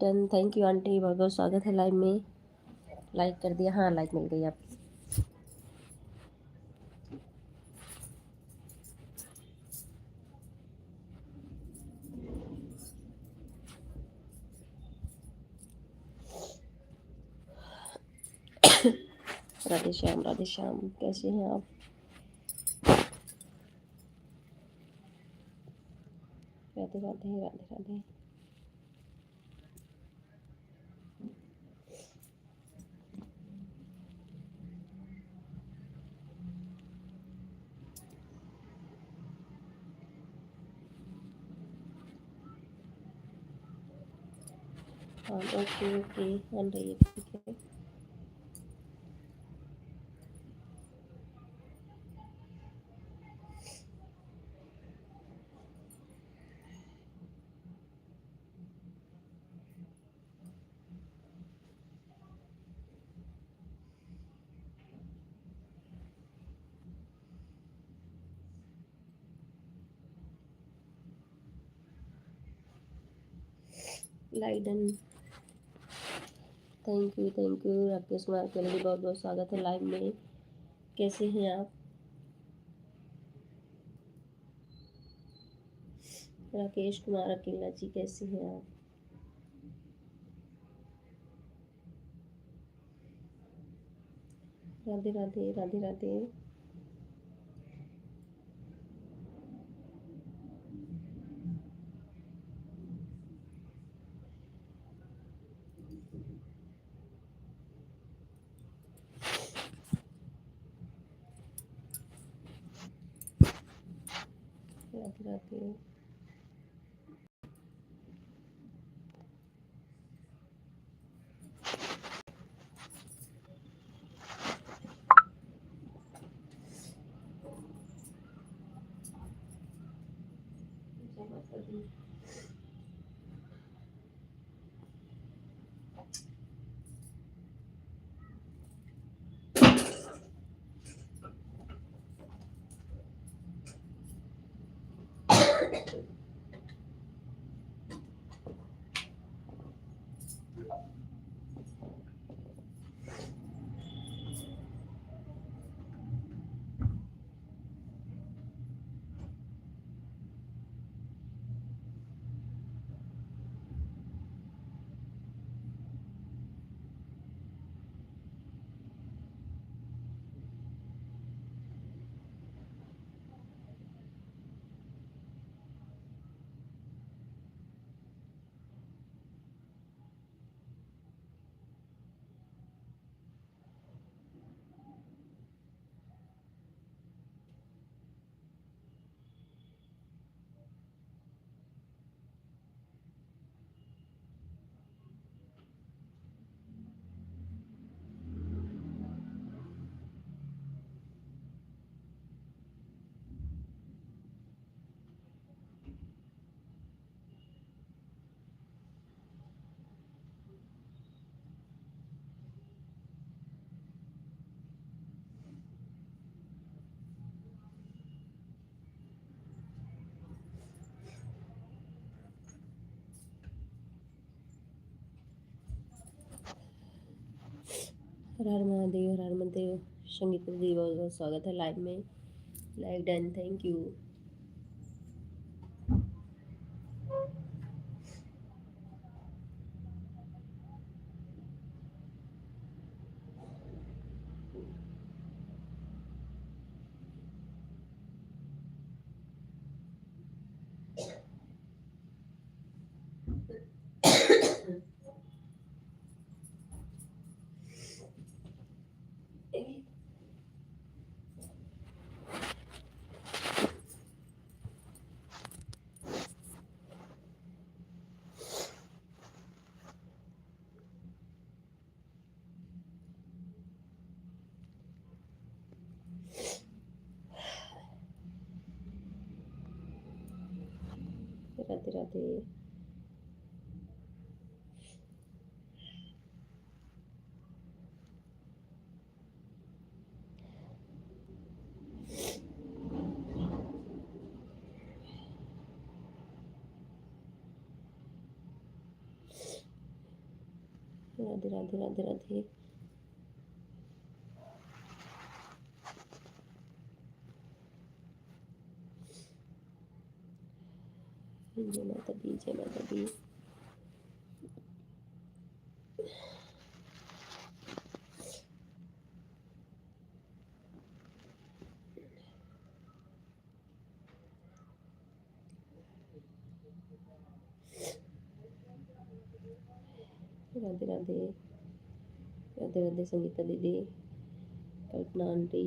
Done. Thank you aunty, बहुत बहुत स्वागत है लाइव में। लाइक कर दिया? हाँ, लाइक मिल गई आप। राधे श्याम, कैसे हैं आप? राधे राधे राधे राधे। हाँ, ओके ओके, बन रही है, ठीक है। Like done. Thank you Rakesh Kumar के लिए बहुत बहुत स्वागत है लाइव में। कैसे हैं आप? राकेश कुमार अकेला जी, कैसे हैं आप? राधे राधे राधे राधे। राधे राधे। हर हर महादेव, हर हर महादेव। संगीता दी, बहुत बहुत स्वागत है लाइव में। Like done, thank you. Radhe Radhe. Radhe Radhe Radhe Radhe. जय माता दी, जय माता दी। राधे राधे राधे राधे संगीता दीदी, Kalpana aunty.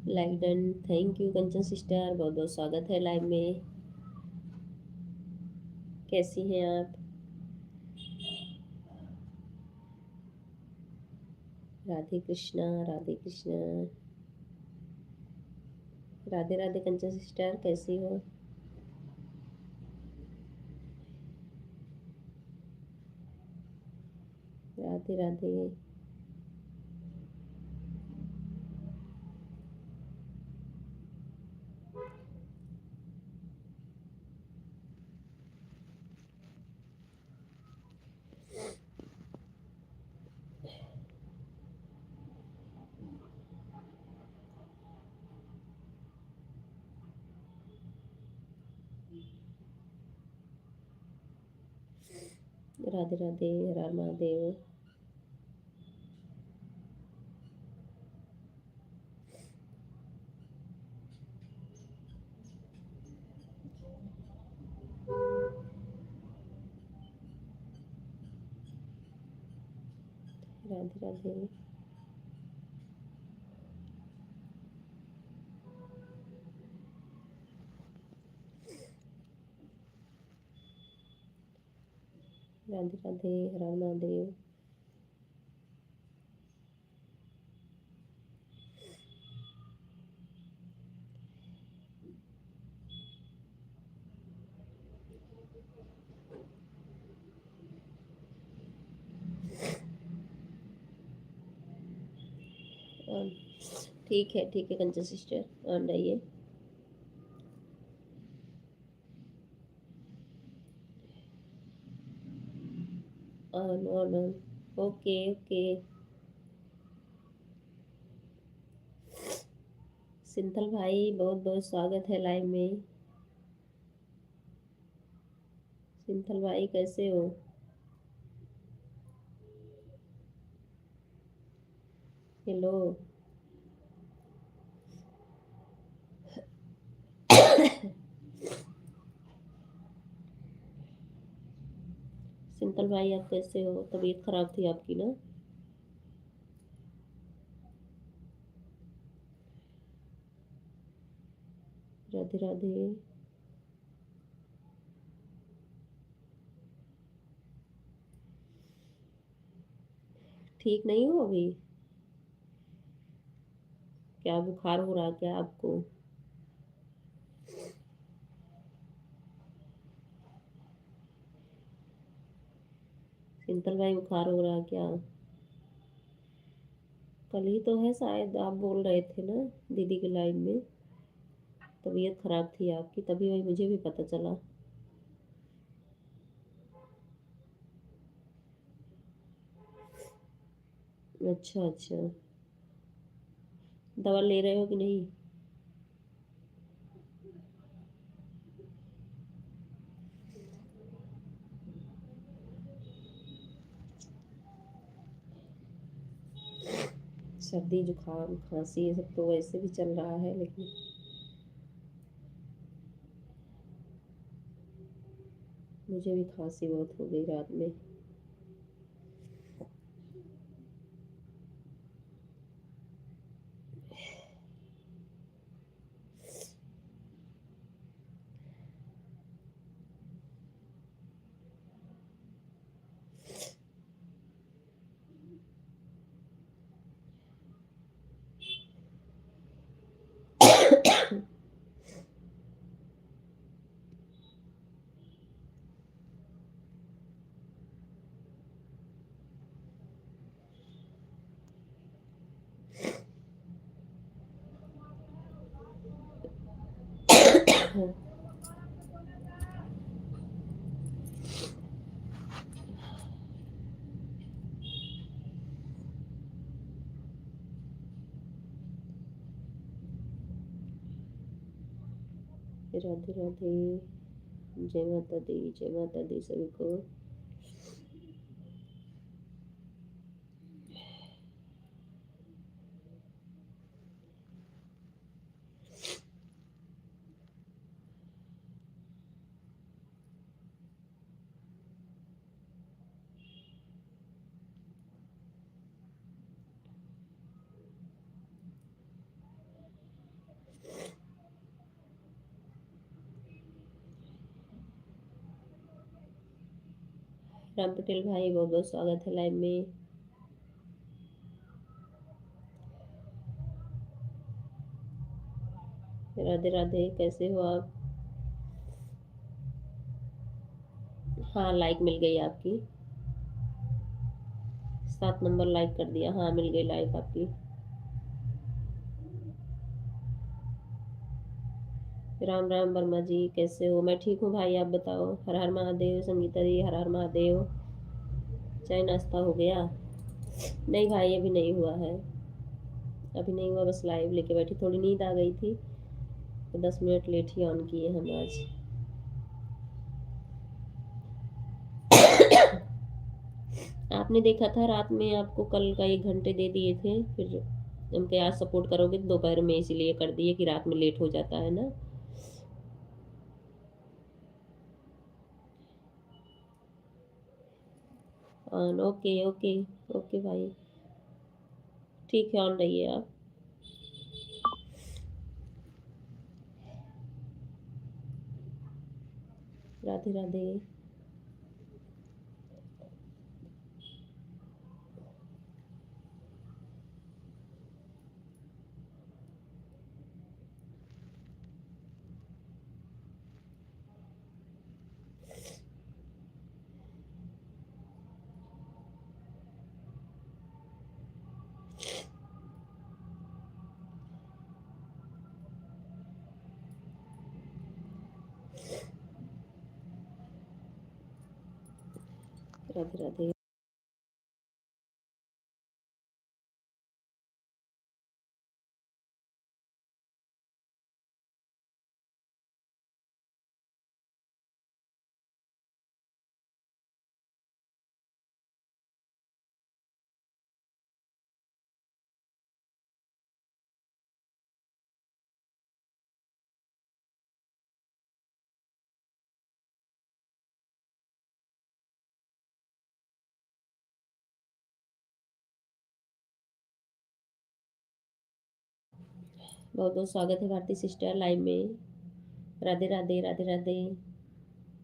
Like done, thank you Kanchan sister, बहुत बहुत स्वागत है लाइव में। कैसी हैं आप? राधे कृष्णा, राधे कृष्णा। राधे राधे कंचन सिस्टर, कैसी हो? राधे राधे। राधे राधे, हर हर महादेव। राधे राधे। राधे राधे, हर हर महादेव। ऑन, ठीक है कंचन सिस्टर, ऑन रहिए। On on on. Okay okay. Sinthal भाई, बहुत बहुत स्वागत है लाइव में। सिंथल भाई कैसे हो? हेलो। सिंपल भाई आप कैसे हो? तबीयत खराब थी आपकी ना? राधे राधे। ठीक नहीं हो अभी? क्या बुखार हो रहा क्या आपको? सिंपल भाई बुखार हो रहा क्या? कल ही तो है शायद, आप बोल रहे थे ना दीदी के लाइव में तबीयत खराब थी आपकी, तभी वही मुझे भी पता चला। अच्छा अच्छा। दवा ले रहे हो कि नहीं? सर्दी जुकाम खांसी ये सब तो वैसे भी चल रहा है, लेकिन मुझे भी खांसी बहुत हो गई रात में। हाँ। राधे राधे, जय माता दी सभी को। राम पटेल भाई बहुत बहुत स्वागत है लाइव में। राधे राधे, कैसे हो आप? हाँ, लाइक मिल गई आपकी, 7 नंबर लाइक कर दिया। हाँ, मिल गई लाइक आपकी। राम राम वर्मा जी, कैसे हो? मैं ठीक हूँ भाई, आप बताओ। हर हर महादेव। संगीता जी, हर हर महादेव। चाय नाश्ता हो गया? नहीं भाई, अभी नहीं हुआ है, अभी नहीं हुआ, बस लाइव लेके बैठी, थोड़ी नींद आ गई थी तो 10 मिनट लेट ही ऑन किए हम आज। आपने देखा था रात में, आपको कल का 1 घंटे दे दिए थे, फिर हम क्या आज सपोर्ट करोगे तो दोपहर में इसीलिए कर दिए कि रात में लेट हो जाता है ना। On, okay okay. ओके भाई, ठीक है, ऑन रहिए आप। राधे राधे। राधे राधे। बहुत बहुत स्वागत है भारती सिस्टर लाइव में। राधे राधे, राधे राधे।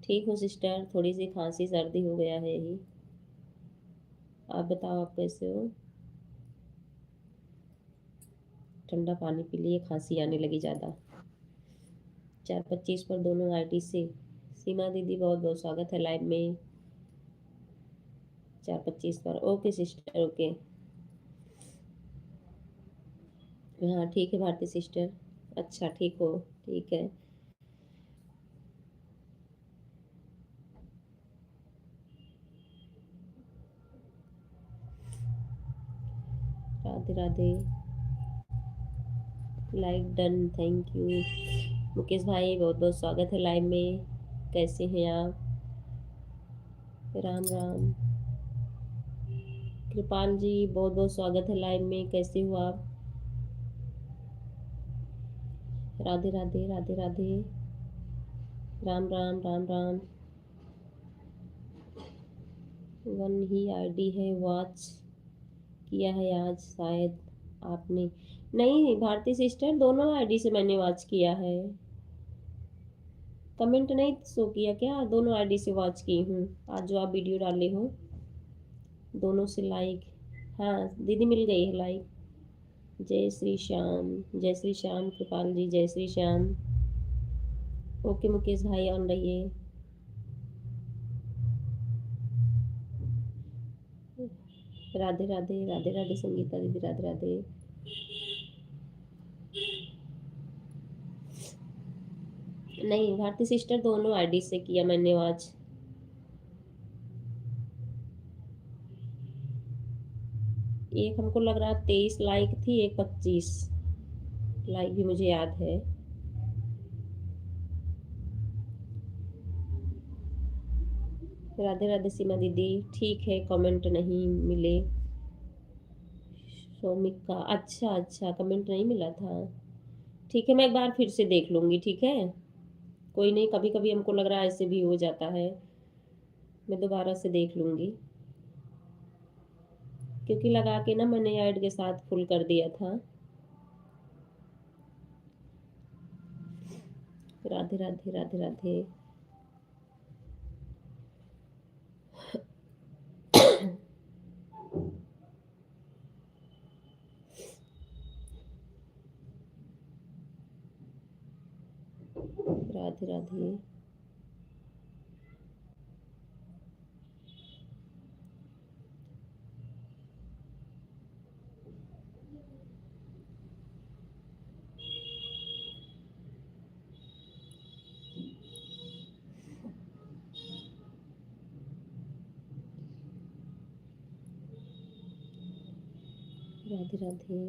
ठीक हूँ सिस्टर, थोड़ी सी खांसी सर्दी हो गया है ही। आप बताओ, आप कैसे हो? ठंडा पानी पी लिए, खांसी आने लगी ज़्यादा। 4:25 पर दोनों आईडी से। सीमा दीदी बहुत बहुत स्वागत है लाइव में। 4:25 पर, ओके सिस्टर, ओके। हाँ ठीक है भारती सिस्टर। अच्छा, ठीक हो? ठीक है। Radhe Radhe. Like done, thank you. Mukesh भाई बहुत बहुत स्वागत है लाइव में। कैसे हैं आप? राम राम। कृपाल जी बहुत बहुत स्वागत है लाइव में, कैसे हो आप? राधे राधे, राधे राधे। राम राम, राम राम। वन ही आईडी है, वॉच किया है आज शायद आपने। नहीं भारती सिस्टर, दोनों आईडी से मैंने वॉच किया है। कमेंट नहीं शो किया क्या? दोनों आईडी से वॉच की हूँ आज, जो आप वीडियो डाले हो दोनों से लाइक। हाँ दीदी, मिल गई है लाइक। जय श्री श्याम, जय श्री श्याम कृपाल जी, जय श्री श्याम। ओके मुकेश भाई, ऑन रहिए। राधे राधे, राधे राधे संगीता दीदी, राधे राधे। नहीं भारती सिस्टर, दोनों आईडी से किया मैंने आज। एक हमको लग रहा 23 लाइक थी, एक 25 लाइक भी मुझे याद है। राधे राधे सीमा दीदी, ठीक है, कमेंट नहीं मिले। सौमिका, अच्छा अच्छा, कमेंट नहीं मिला था। ठीक है, मैं एक बार फिर से देख लूँगी, ठीक है। कोई नहीं, कभी कभी हमको लग रहा है ऐसे भी हो जाता है। मैं दोबारा से देख लूँगी, क्योंकि लगा के ना मैंने ऐड के साथ फुल कर दिया था। राधे राधे राधे राधे। राधे राधे। राधे राधे।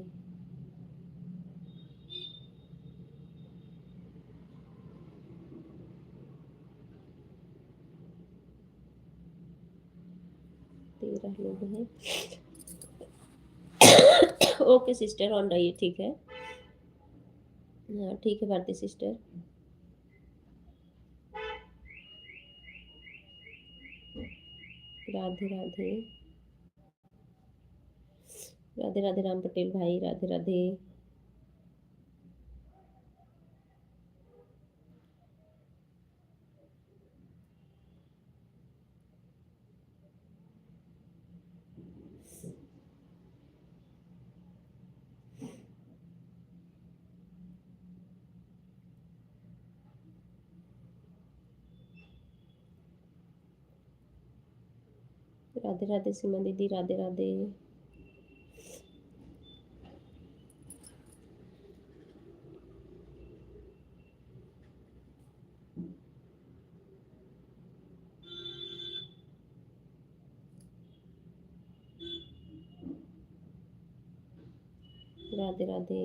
तेरह लोग हैं। ओके सिस्टर, ऑन रही है, ठीक है। हाँ ठीक है भारती सिस्टर। राधे राधे। राधे राधे राम पटेल भाई, राधे राधे। राधे राधे सीमा दीदी, राधे राधे। राधे राधे।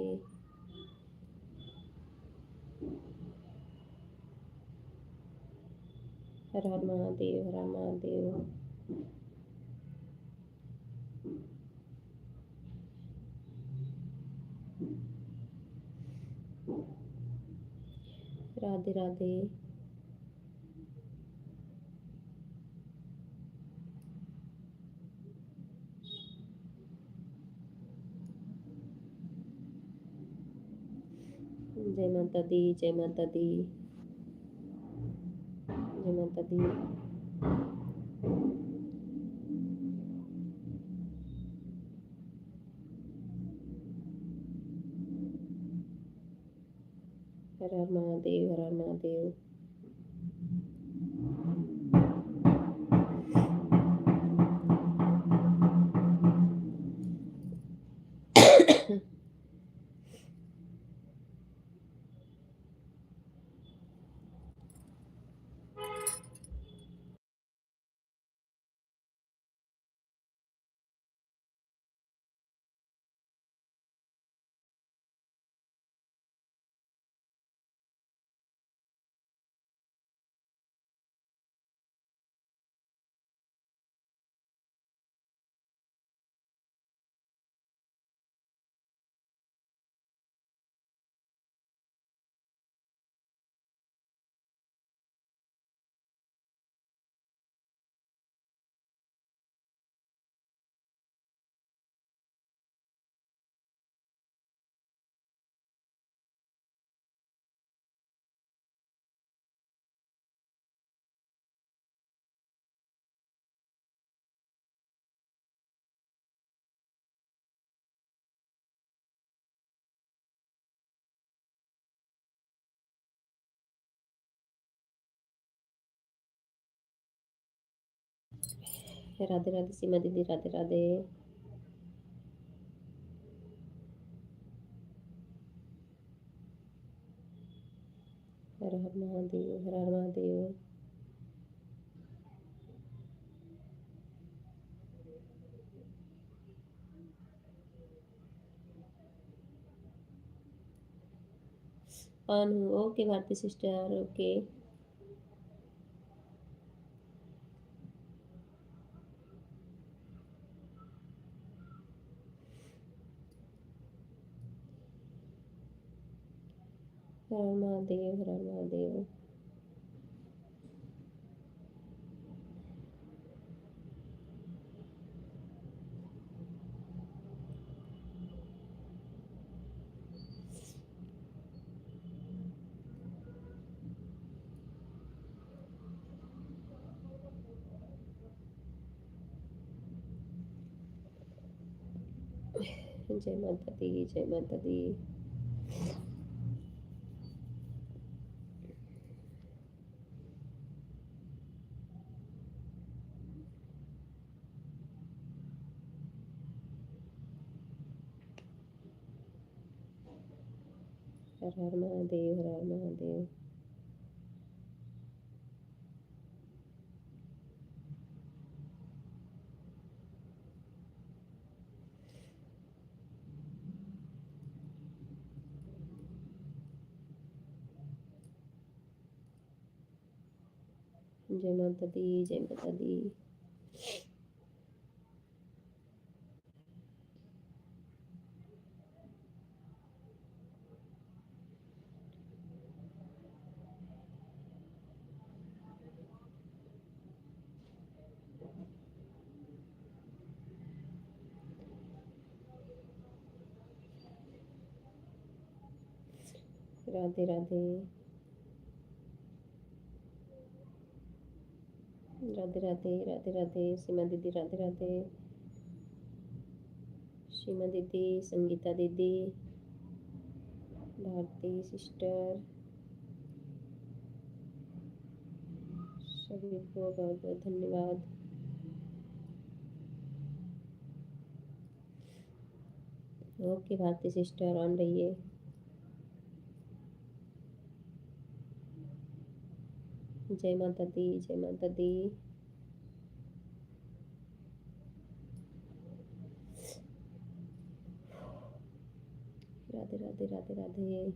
हर हर महादेव, हर हर महादेव। राधे राधे। जय माता दी, जय माता दी, जय माता दी। हर हर महादेव, हर हर महादेव। राधे राधे सीमा दीदी, राधे राधे। हर हर महादेव, हर हर महादेव। ऑन हूँ। Okay Bharti sister, okay. हर हर महादेव, हर हर महादेव। जय माता दी, जय माता दी। हर हर महादेव, हर हर महादेव। जय माता दी, जय माता दी। राधे राधे, राधे राधे, राधे राधे। सीमा दीदी राधे राधे। सीमा दीदी, संगीता दीदी, भारती सिस्टर, सभी को बहुत बहुत धन्यवाद। ओके भारती सिस्टर, ऑन रहिए। जय माता दी, जय माता दी। राधे राधे, राधे राधे।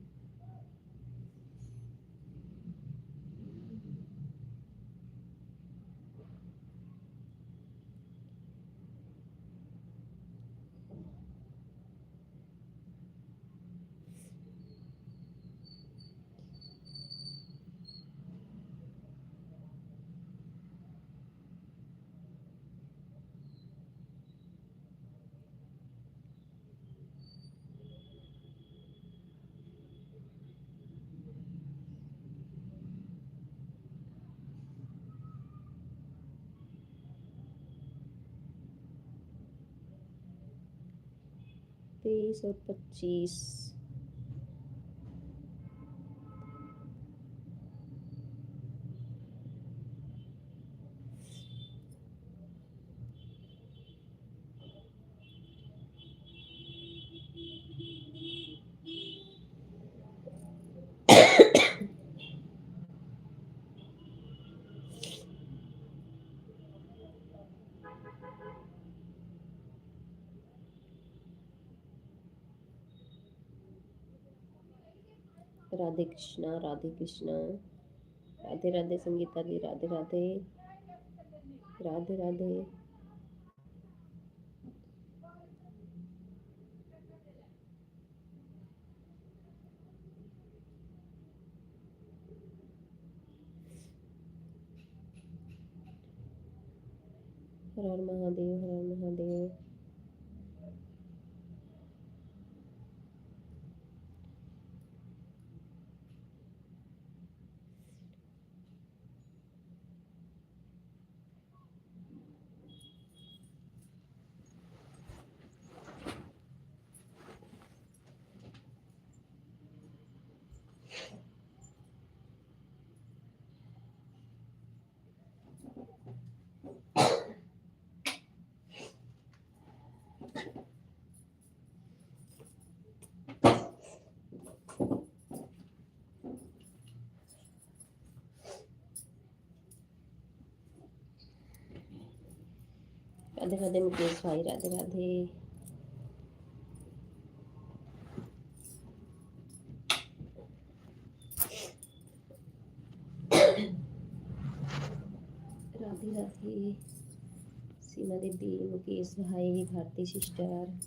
तेईस और 25। राधे कृष्णा, राधे कृष्णा। राधे राधे संगीता दी, राधे राधे, राधे राधे। हर हर महादेव, हर हर महादेव। राधे राधे मुकेश भाई, राधे राधे। राधे राधे सीमा दीदी, मुकेश भाई, Bharti sister.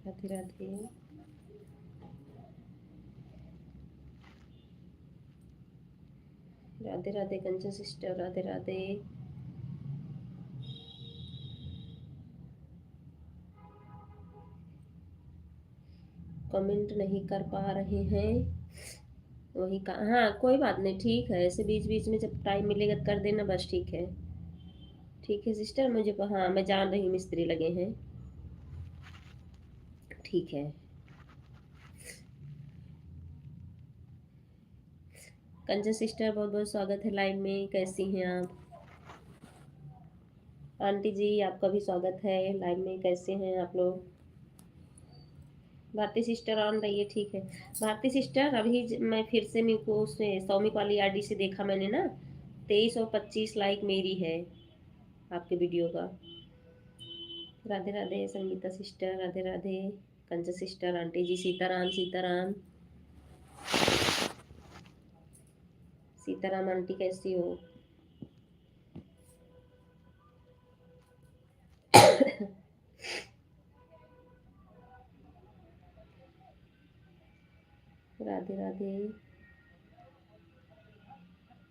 Radhe Radhe. Radhe Radhe Kanchan sister, Radhe Radhe. Comment नहीं कर पा रहे हैं, वही का। हाँ कोई बात नहीं, ठीक है, ऐसे बीच बीच में जब टाइम मिलेगा तो कर देना, बस ठीक है। ठीक है सिस्टर, मुझे हाँ मैं जान रही हूँ मिस्त्री लगे हैं। ठीक है। कंचन सिस्टर बहुत बहुत स्वागत है लाइव में, कैसी हैं आप? आंटी जी आपका भी स्वागत है लाइव में, कैसे हैं आप लोग? भारती सिस्टर ऑन रही है, ठीक है। भारती सिस्टर अभी मैं फिर से मेरे को उससे सौमिक वाली आईडी से देखा मैंने ना, 23 और 25 लाइक मेरी है आपके वीडियो का। Radhe Radhe Sangeeta sister, Radhe Radhe Kanchan sister, aunty जी सीताराम सीताराम। सीताराम आंटी कैसी हो? राधे राधे।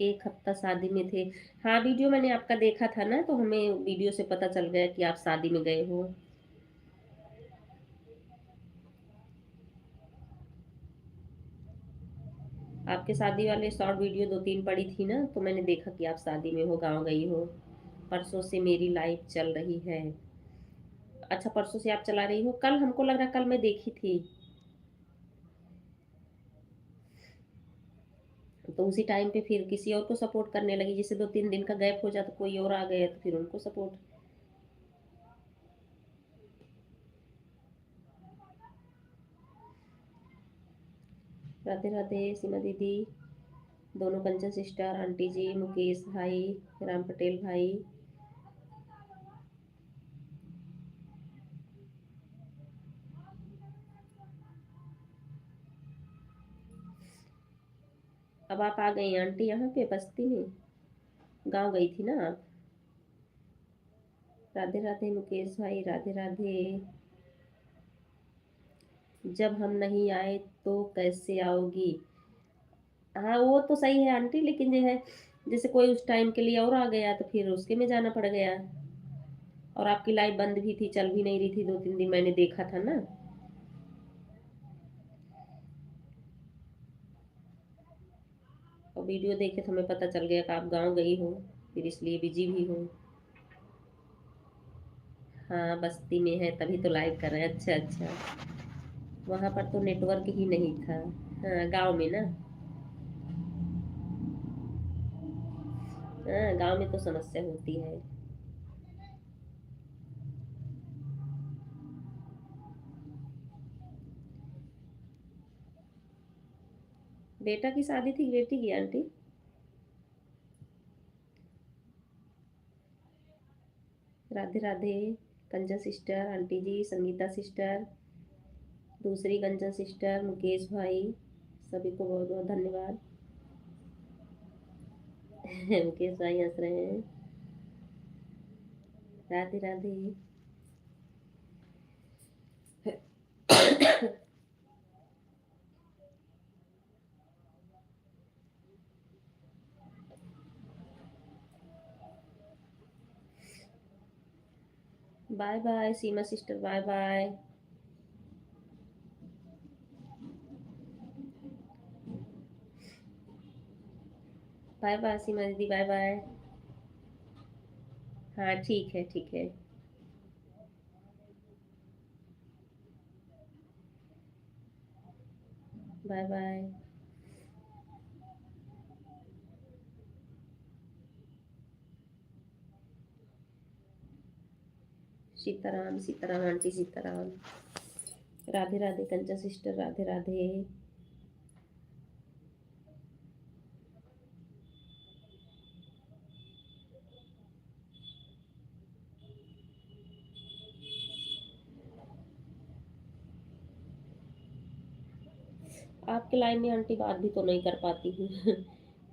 एक हफ्ता शादी में थे। हाँ वीडियो मैंने आपका देखा था ना, तो हमें वीडियो से पता चल गया कि आप शादी में गए हो। आपके शादी वाले शॉर्ट वीडियो 2-3 पड़ी थी ना, तो मैंने देखा कि आप शादी में हो, गांव गई हो। परसों से मेरी लाइफ चल रही है। अच्छा परसों से आप चला रही हो, कल हमको लग रहा कल मैं देखी थी। तो उसी टाइम पे फिर किसी और को सपोर्ट करने लगी, जैसे 2-3 दिन का गैप हो जाता कोई और आ गया तो फिर उनको सपोर्ट। राधे राधे सीमा दीदी, दोनों कंचन सिस्टर, आंटी जी, मुकेश भाई, राम पटेल भाई। अब आप आ गई आंटी यहाँ पे बस्ती में, गांव गई थी ना आप? राधे राधे मुकेश भाई, राधे राधे। जब हम नहीं आए तो कैसे आओगी? हाँ वो तो सही है आंटी, लेकिन जो है जैसे कोई उस टाइम के लिए और आ गया तो फिर उसके में जाना पड़ गया। और आपकी लाइफ बंद भी थी, चल भी नहीं रही थी 2-3 दिन, मैंने देखा था ना। और वीडियो देखे तो हमें पता चल गया कि आप गांव गई हो, फिर इसलिए बिजी भी हो। हाँ बस्ती में है तभी तो लाइव कर रहे हैं, अच्छा अच्छा। वहाँ पर तो नेटवर्क ही नहीं था। हाँ गांव में ना। हाँ गांव में तो समस्या होती है। बेटा की शादी थी, बेटी की aunty? Radhe Radhe Kanchan sister, aunty जी, संगीता सिस्टर, दूसरी कंचन सिस्टर, मुकेश भाई, सभी को बहुत बहुत धन्यवाद। मुकेश भाई हंस रहे हैं। Radhe Radhe. Bye bye Seema sister, bye bye. Bye bye Seema दीदी, बाय बाय। हाँ ठीक है ठीक है। Bye bye. Sitaram Sitaram aunty Sitaram. Radhe Radhe Kanchan sister, Radhe Radhe. आपके लाइन में आंटी बात भी तो नहीं कर पाती हूँ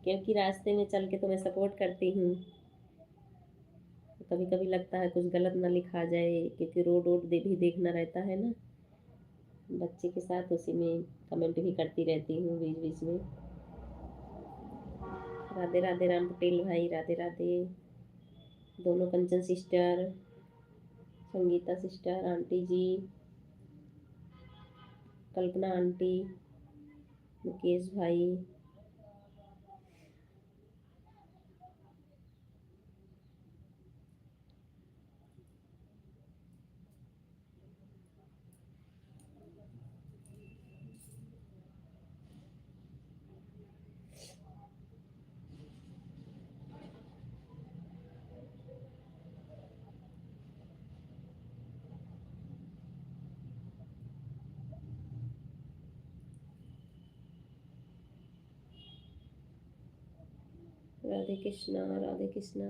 क्योंकि रास्ते में चल के तो मैं सपोर्ट करती हूँ। कभी कभी लगता है कुछ गलत ना लिखा जाए, क्योंकि रोड वोड भी देखना रहता है ना बच्चे के साथ, उसी में कमेंट भी करती रहती हूँ बीच बीच में। राधे राधे राम पटेल भाई, राधे राधे। दोनों Kanchan sister, Sangeeta sister, aunty जी, कल्पना आंटी, मुकेश भाई। राधे कृष्णा, राधे कृष्णा।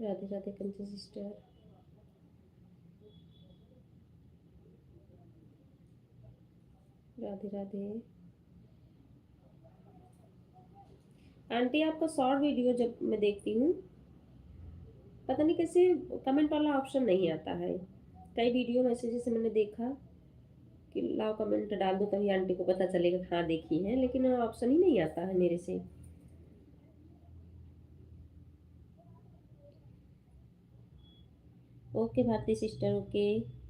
राधे राधे कंचन सिस्टर। राधे राधे आंटी। आपका शॉर्ट वीडियो जब मैं देखती हूँ, पता नहीं कैसे कमेंट वाला ऑप्शन नहीं आता है। कई वीडियो मैसेजेस मैंने देखा कि लाओ कमेंट डाल दो तभी आंटी को पता चलेगा हाँ देखी है, लेकिन ऑप्शन ही नहीं आता है मेरे से। Okay Bharti sister, okay.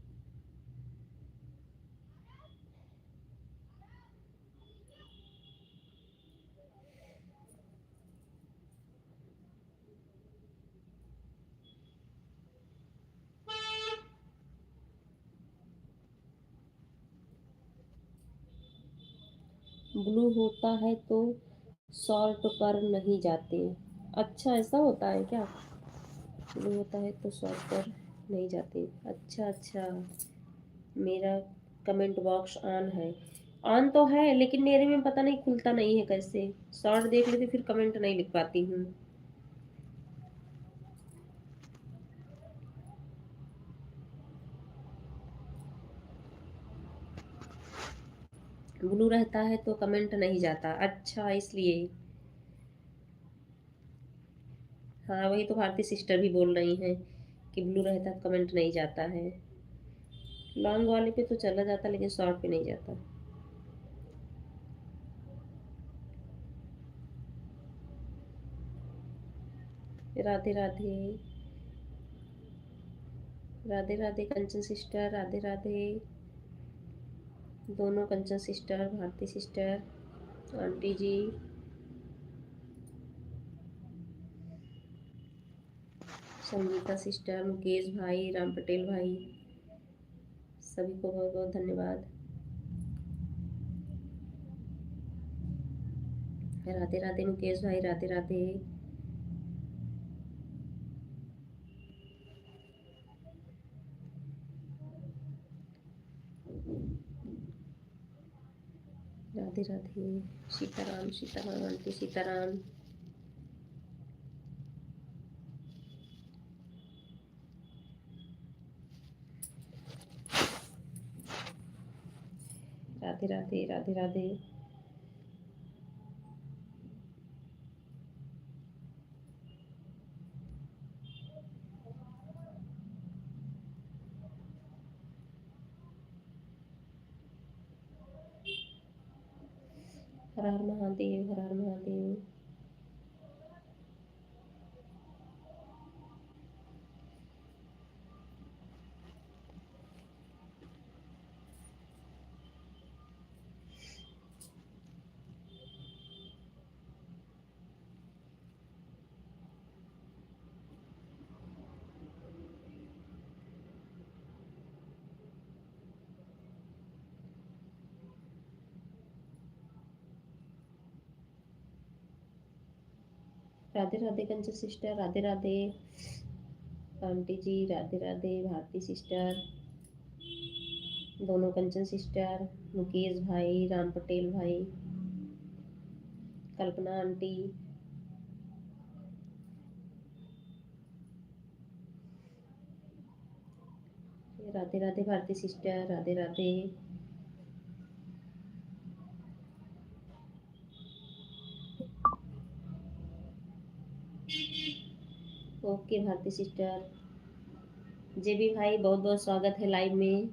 Blue होता है तो सॉर्ट पर नहीं जाते। अच्छा ऐसा होता है क्या? ब्लू होता है तो सॉर्ट पर नहीं जाते। अच्छा अच्छा। मेरा कमेंट बॉक्स ऑन है। ऑन तो है लेकिन मेरे में पता नहीं खुलता नहीं है कैसे। शॉर्ट देख लेती फिर कमेंट नहीं लिख पाती हूँ। ब्लू रहता है तो कमेंट नहीं जाता, अच्छा इसलिए। हाँ वही तो भारती सिस्टर भी बोल रही हैं कि ब्लू रहता है कमेंट नहीं जाता है। लॉन्ग वाले पे तो चला जाता लेकिन शॉर्ट पे नहीं जाता। राधे राधे। राधे राधे कंचन सिस्टर, राधे राधे। दोनों Kanchan sister, Bharti sister, aunty जी, संगीता सिस्टर, मुकेश भाई, राम पटेल भाई, सभी को बहुत बहुत धन्यवाद। राधे राधे मुकेश भाई, राधे राधे। राधे राधे। सीताराम सीताराम आंटी सीताराम। राधे राधे राधे राधे। हर हर महादेव, हर हर Mahadev. Radhe Radhe Kanchan sister, Radhe Radhe aunty ji, Radhe Radhe Bharti sister, दोनों कंचन सिस्टर, मुकेश भाई, राम पटेल भाई, Kalpana aunty, Radhe Radhe Bharti sister, Radhe Radhe. Okay Bharti sister, जे भी भाई बहुत बहुत स्वागत है लाइव में।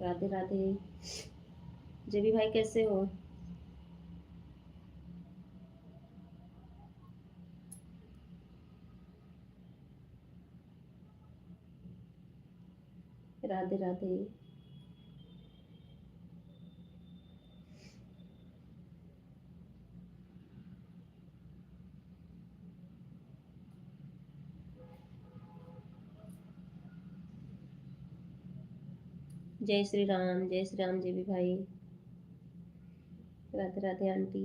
राधे राधे, जे भी भाई कैसे हो? राधे राधे, जय श्री राम जे भी भाई, राधे राधे आंटी,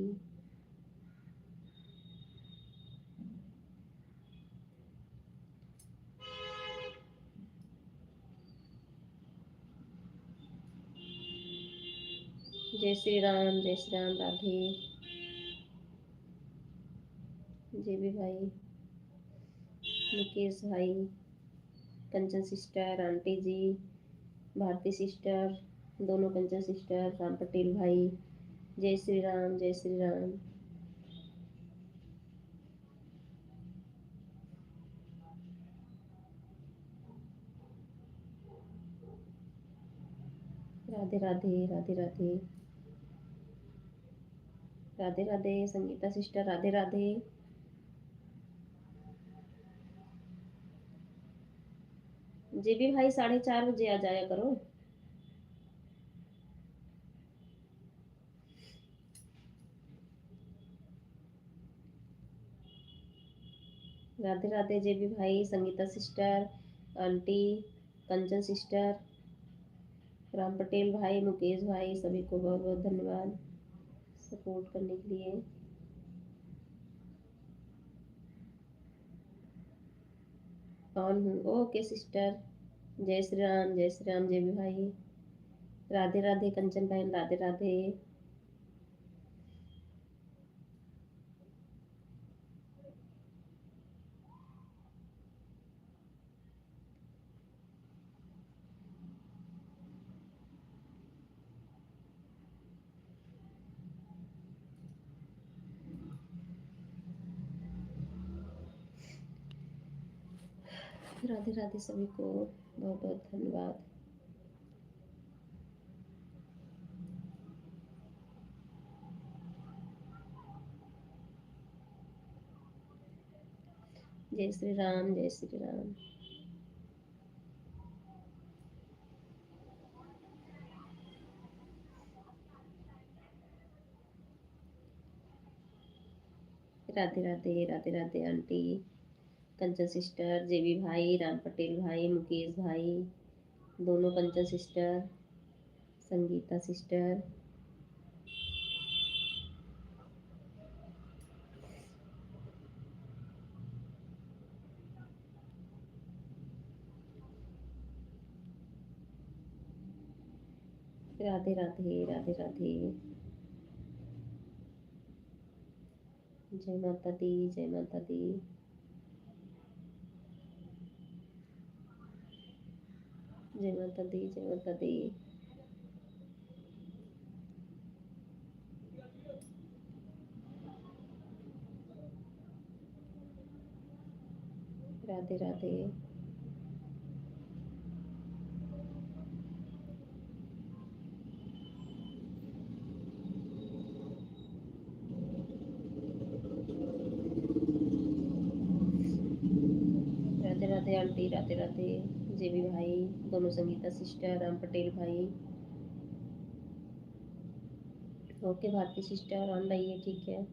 जय श्री राम, जय श्री राम, राधे, जे भी भाई, मुकेश भाई, कंचन सिस्टर, आंटी जी, भारती सिस्टर, दोनों कंचन सिस्टर, राम पटेल भाई, जय श्री राम, जय श्री राम। राधे राधे, राधे राधे, राधे राधे संगीता सिस्टर, राधे राधे। जे भी भाई 4:30 बजे आ जाया करो। राधे राधे जे भी भाई, संगीता सिस्टर, आंटी, कंचन सिस्टर, राम पटेल भाई, मुकेश भाई, सभी को बहुत बहुत धन्यवाद सपोर्ट करने के लिए। ऑन हूँ, ओके सिस्टर। जय श्री राम जे भी भाई, राधे राधे कंचन बहन, राधे राधे, राधे राधे सभी को बहुत बहुत धन्यवाद। जय श्री राम, जय श्री राम। राधे राधे, राधे राधे आंटी, कंचन सिस्टर, जेबी भाई, राम पटेल भाई, मुकेश भाई, दोनों कंचन सिस्टर, संगीता सिस्टर, राधे राधे, राधे राधे, जय माता दी, जय माता दी, जय माता दी, जय माता दी। राधे राधे, राधे राधे आंटी, राधे राधे जेबी भाई, दोनों संगीता सिस्टर, राम पटेल भाई, ओके भारती सिस्टर ऑन रही है, ठीक है।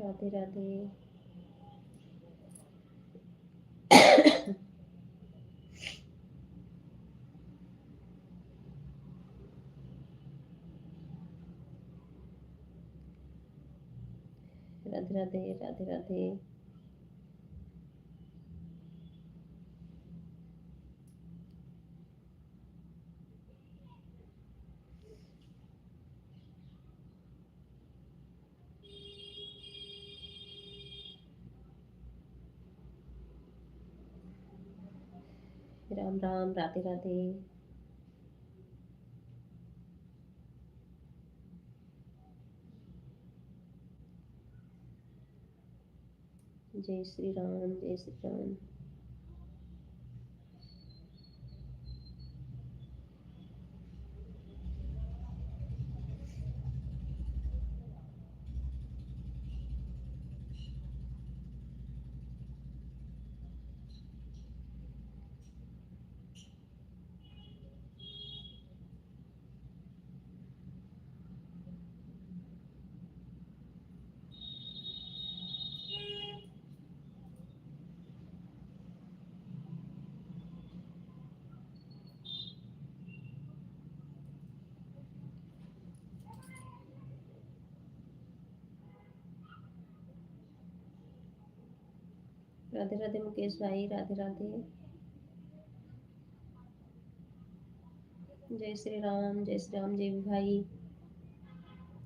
राधे राधे। राधे राधे राधे राधे। राम राम राधे राधे। जय श्री राम जय श्री राम। राधे राधे मुकेश भाई राधे राधे। जय श्री राम जय श्री राम जी भाई।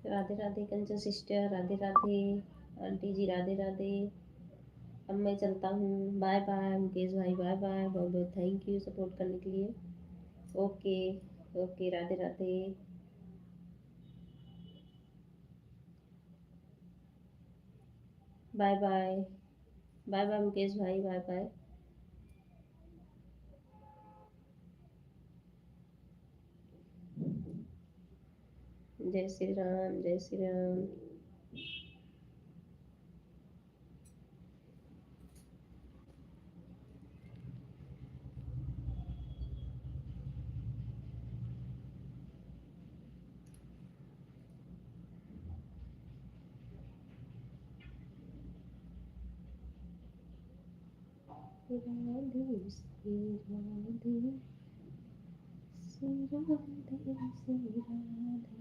राधे राधे कंचन सिस्टर राधे राधे। आंटी जी राधे राधे। अब मैं चलता हूँ, बाय बाय मुकेश भाई, बाय बाय, बहुत बहुत थैंक यू सपोर्ट करने के लिए। Okay okay Radhe Radhe. Bye bye bye bye Mukesh भाई, बाय बाय। जय श्री राम जय श्री राम। राधे श्री राधे श्री राधे श्री राधे।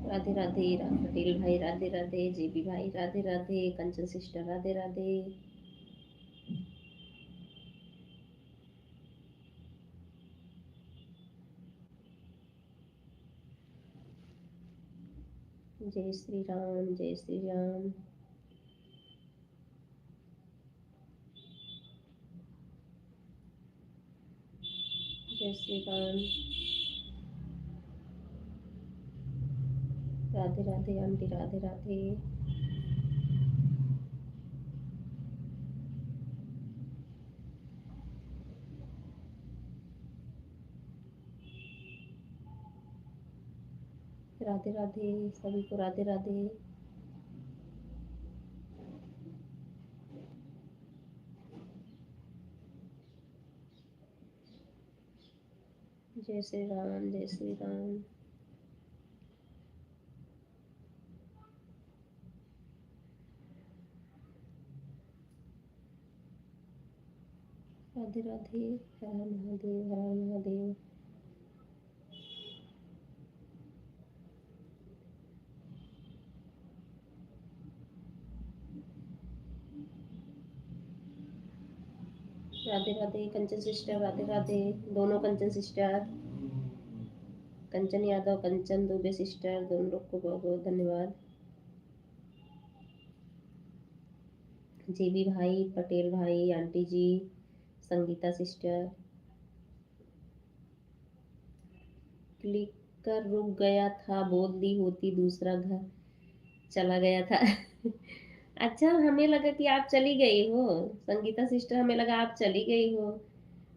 राधे राधे राम पटेल भाई राधे राधे। जेबी भाई राधे राधे। कंचन सिस्टर राधे राधे। जय श्री राम जय श्री राम। जय श्री राम। राधे राधे आंटी राधे राधे। राधे राधे सभी को राधे राधे। जय श्री राम जय श्री राम। राधे राधे हर हर महादेव हर हर महादेव। राधे राधे कंचन सिस्टर राधे राधे। दोनों कंचन सिस्टर, कंचन यादव कंचन दुबे सिस्टर, दोनों लोग को बहुत बहुत धन्यवाद। जेबी भाई पटेल भाई आंटी जी संगीता सिस्टर। क्लिक कर रुक गया था, बोल दी होती दूसरा घर चला गया था। अच्छा हमें लगा कि आप चली गई हो संगीता सिस्टर, हमें लगा आप चली गई हो।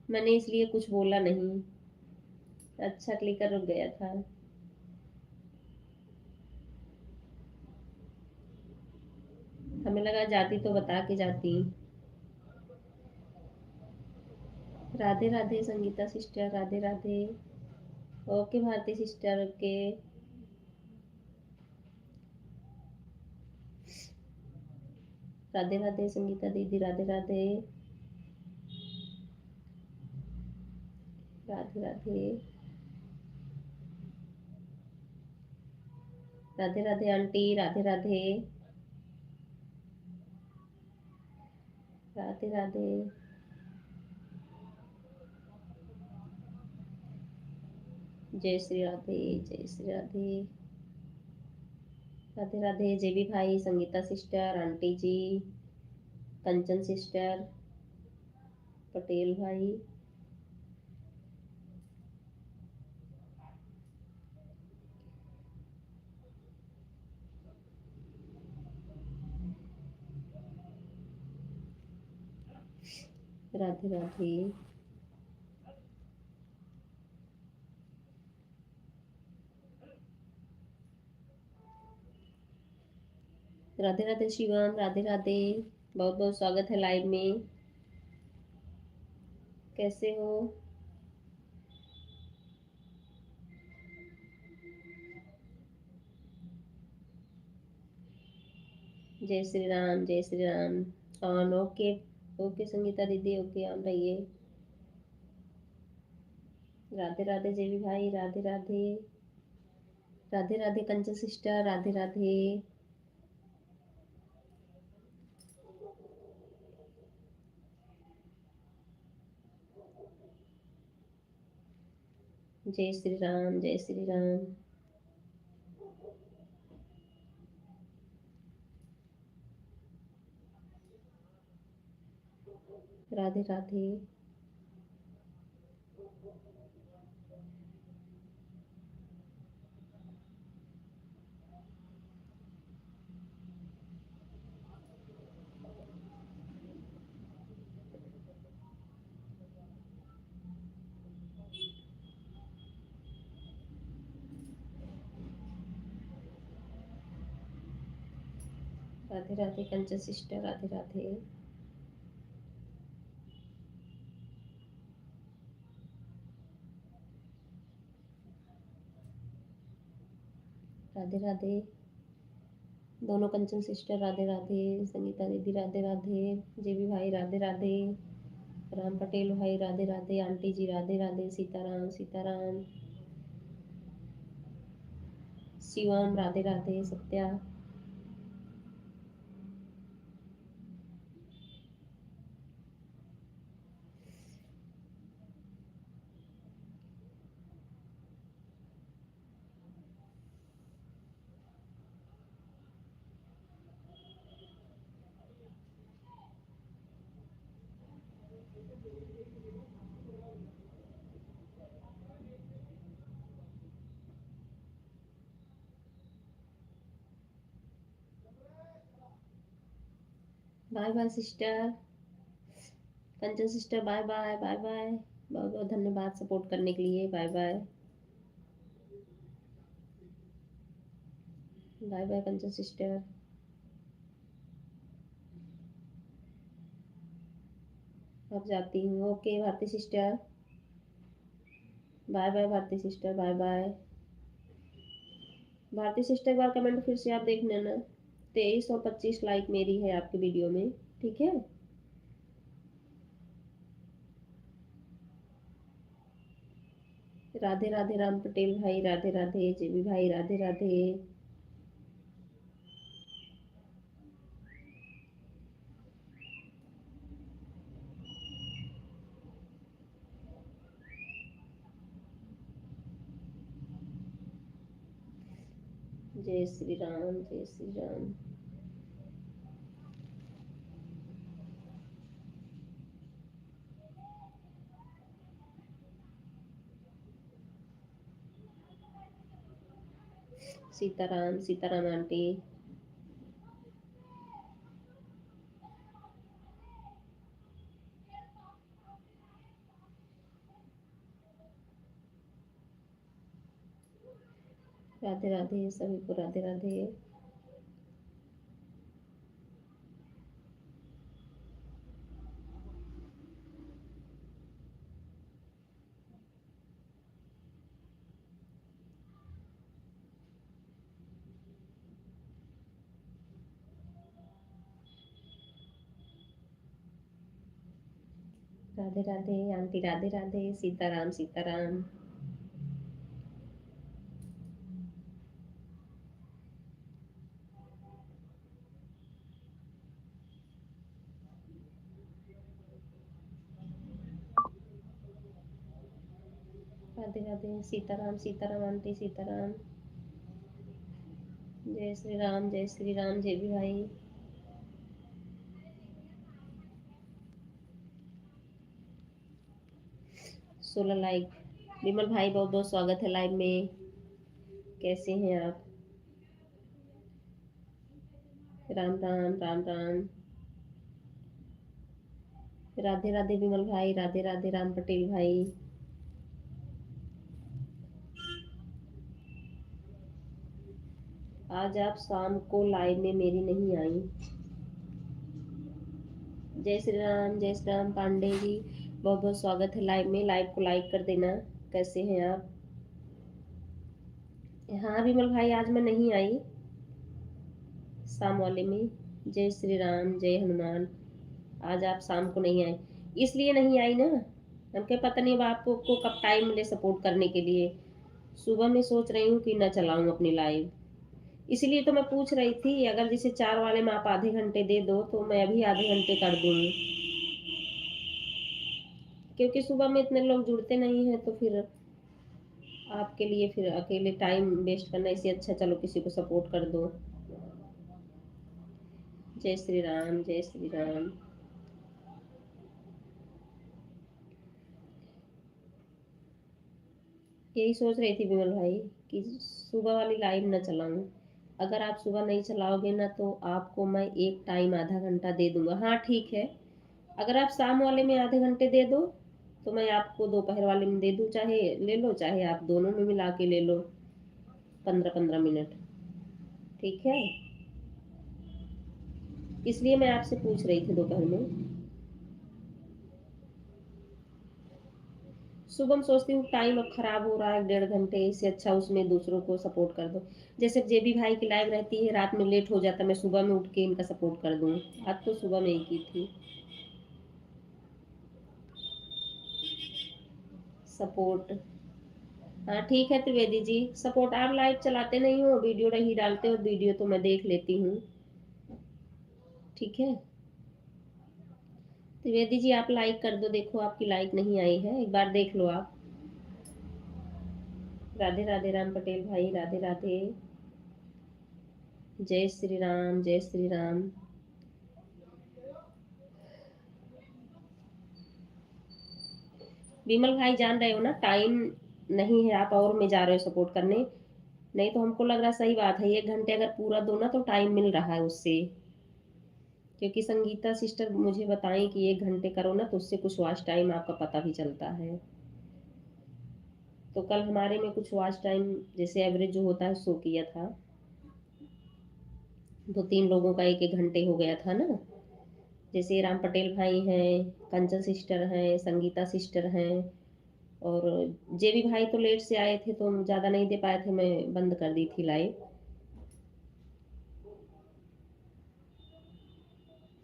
मैंने इसलिए कुछ बोला नहीं। अच्छा क्लिकर रुक गया था। हमें लगा जाती तो बता के जाती। Radhe Radhe Sangeeta sister, Radhe Radhe. Okay Bharti sister, okay. Radhe Radhe Sangeeta दीदी, राधे राधे। राधे राधे। राधे राधे आंटी, राधे राधे। राधे राधे। जय श्री राधे, जय श्री राधे। राधे राधे जेबी भाई, संगीता सिस्टर, आंटी जी, कंचन सिस्टर, पटेल भाई। राधे राधे। राधे राधे शिवम, राधे राधे। बहुत बहुत स्वागत है लाइव में। कैसे हो? जय श्री राम, जय Shri Ram. On, okay. Okay Sangeeta दीदी, ओके ऑन रहिए। राधे राधे जेबी भाई, राधे राधे। राधे राधे कंचन सिस्टर, राधे राधे। जय श्री राम, जय श्री राम। राधे राधे। राधे राधे कंचन सिस्टर, राधे राधे। राधे राधे दोनों कंचन सिस्टर, राधे राधे। संगीता दीदी, राधे राधे। जेबी भाई, राधे राधे। राम पटेल भाई, Radhe Radhe. Aunty ji, Radhe Radhe. Sitaram, Sitaram. Shivam, Radhe Radhe. Satya. Bye bye sister. Kanchan sister, bye bye, bye bye. बहुत बहुत धन्यवाद सपोर्ट करने के लिए। Bye bye. Bye bye Kanchan sister. अब जाती हूँ। Okay Bharti sister. Bye bye Bharti sister, bye bye. Bharti sister एक बार कमेंट फिर से आप देख लेना। 2325 लाइक मेरी है आपकी वीडियो में। ठीक है। राधे राधे राम पटेल भाई, राधे राधे। जेबी भाई, राधे राधे। जय श्री राम, जय श्री राम। सीताराम, सीताराम आंटी। राधे राधे सभी को, राधे राधे। राधे राधे आंटी, राधे राधे, सीताराम सीताराम। राधे राधे, सीताराम सीताराम आंटी, सीताराम। जय श्री राम, जय श्री राम, जय भी भाई। 16 लाइक। विमल भाई बहुत बहुत स्वागत है लाइव में। कैसे हैं आप? राम राम, राम राम। राधे राधे विमल भाई, राधे राधे राम पटेल भाई। आज आप शाम को लाइव में मेरी नहीं आई। जय श्री राम, जय श्री राम पांडे जी, बहुत बहुत स्वागत है लाइव में। लाइव को लाइक कर देना। कैसे हैं आप? हाँ विमल भाई, आज मैं नहीं आई शाम वाले में। जय श्री राम, जय हनुमान। आज आप शाम को नहीं आए, इसलिए नहीं आई ना, हमको पता नहीं अब आपको को कब टाइम मिले सपोर्ट करने के लिए। सुबह में सोच रही हूँ कि ना चलाऊं अपनी लाइव, इसलिए तो मैं पूछ रही थी। अगर जैसे 4 वाले में आप आधे घंटे दे दो तो मैं अभी आधे घंटे कर दूंगी, क्योंकि सुबह में इतने लोग जुड़ते नहीं हैं, तो फिर आपके लिए फिर अकेले टाइम वेस्ट करना, इससे अच्छा चलो किसी को सपोर्ट कर दो। जय श्री राम, जय श्री राम। यही सोच रही थी विमल भाई कि सुबह वाली लाइव न चलाऊं। अगर आप सुबह नहीं चलाओगे ना तो आपको मैं एक टाइम आधा घंटा दे दूंगा। हाँ ठीक है, अगर आप शाम वाले में आधे घंटे दे दो तो मैं आपको दोपहर वाले में दे दूं, चाहे ले लो चाहे आप दोनों में मिला के ले लो, 15-15 मिनट। ठीक है, इसलिए मैं आपसे पूछ रही थी दोपहर में। सुबह में सोचती हूँ टाइम अब खराब हो रहा है 1.5 घंटे, इससे अच्छा उसमें दूसरों को सपोर्ट कर दो। जैसे जेबी भाई की लाइव रहती है, रात में लेट हो जाता, मैं सुबह में उठ के इनका सपोर्ट कर दूँ। आज तो सुबह में ही की थी सपोर्ट। हाँ ठीक है त्रिवेदी जी, सपोर्ट आप लाइव चलाते नहीं हो, वीडियो नहीं डालते हो, वीडियो तो मैं देख लेती हूँ। ठीक है त्रिवेदी जी, आप लाइक कर दो, देखो आपकी लाइक नहीं आई है, एक बार देख लो आप। राधे राधे राम पटेल भाई, राधे राधे। जय श्री राम, जय श्री राम। विमल भाई जान रहे हो ना, टाइम नहीं है, आप और में जा रहे हो सपोर्ट करने। नहीं तो हमको लग रहा सही बात है, 1 घंटे अगर पूरा दो ना तो टाइम मिल रहा है उससे। क्योंकि संगीता सिस्टर मुझे बताएं कि 1 घंटे करो ना तो उससे कुछ वॉच टाइम आपका पता भी चलता है। तो कल हमारे में कुछ वॉच टाइम जैसे एवरेज जो होता है शो किया था, 2-3 लोगों का 1-1 घंटे हो गया था ना। जैसे राम पटेल भाई हैं, कंचन सिस्टर हैं, संगीता सिस्टर हैं, और जेबी भाई तो लेट से आए थे तो ज़्यादा नहीं दे पाए थे, मैं बंद कर दी थी लाइव।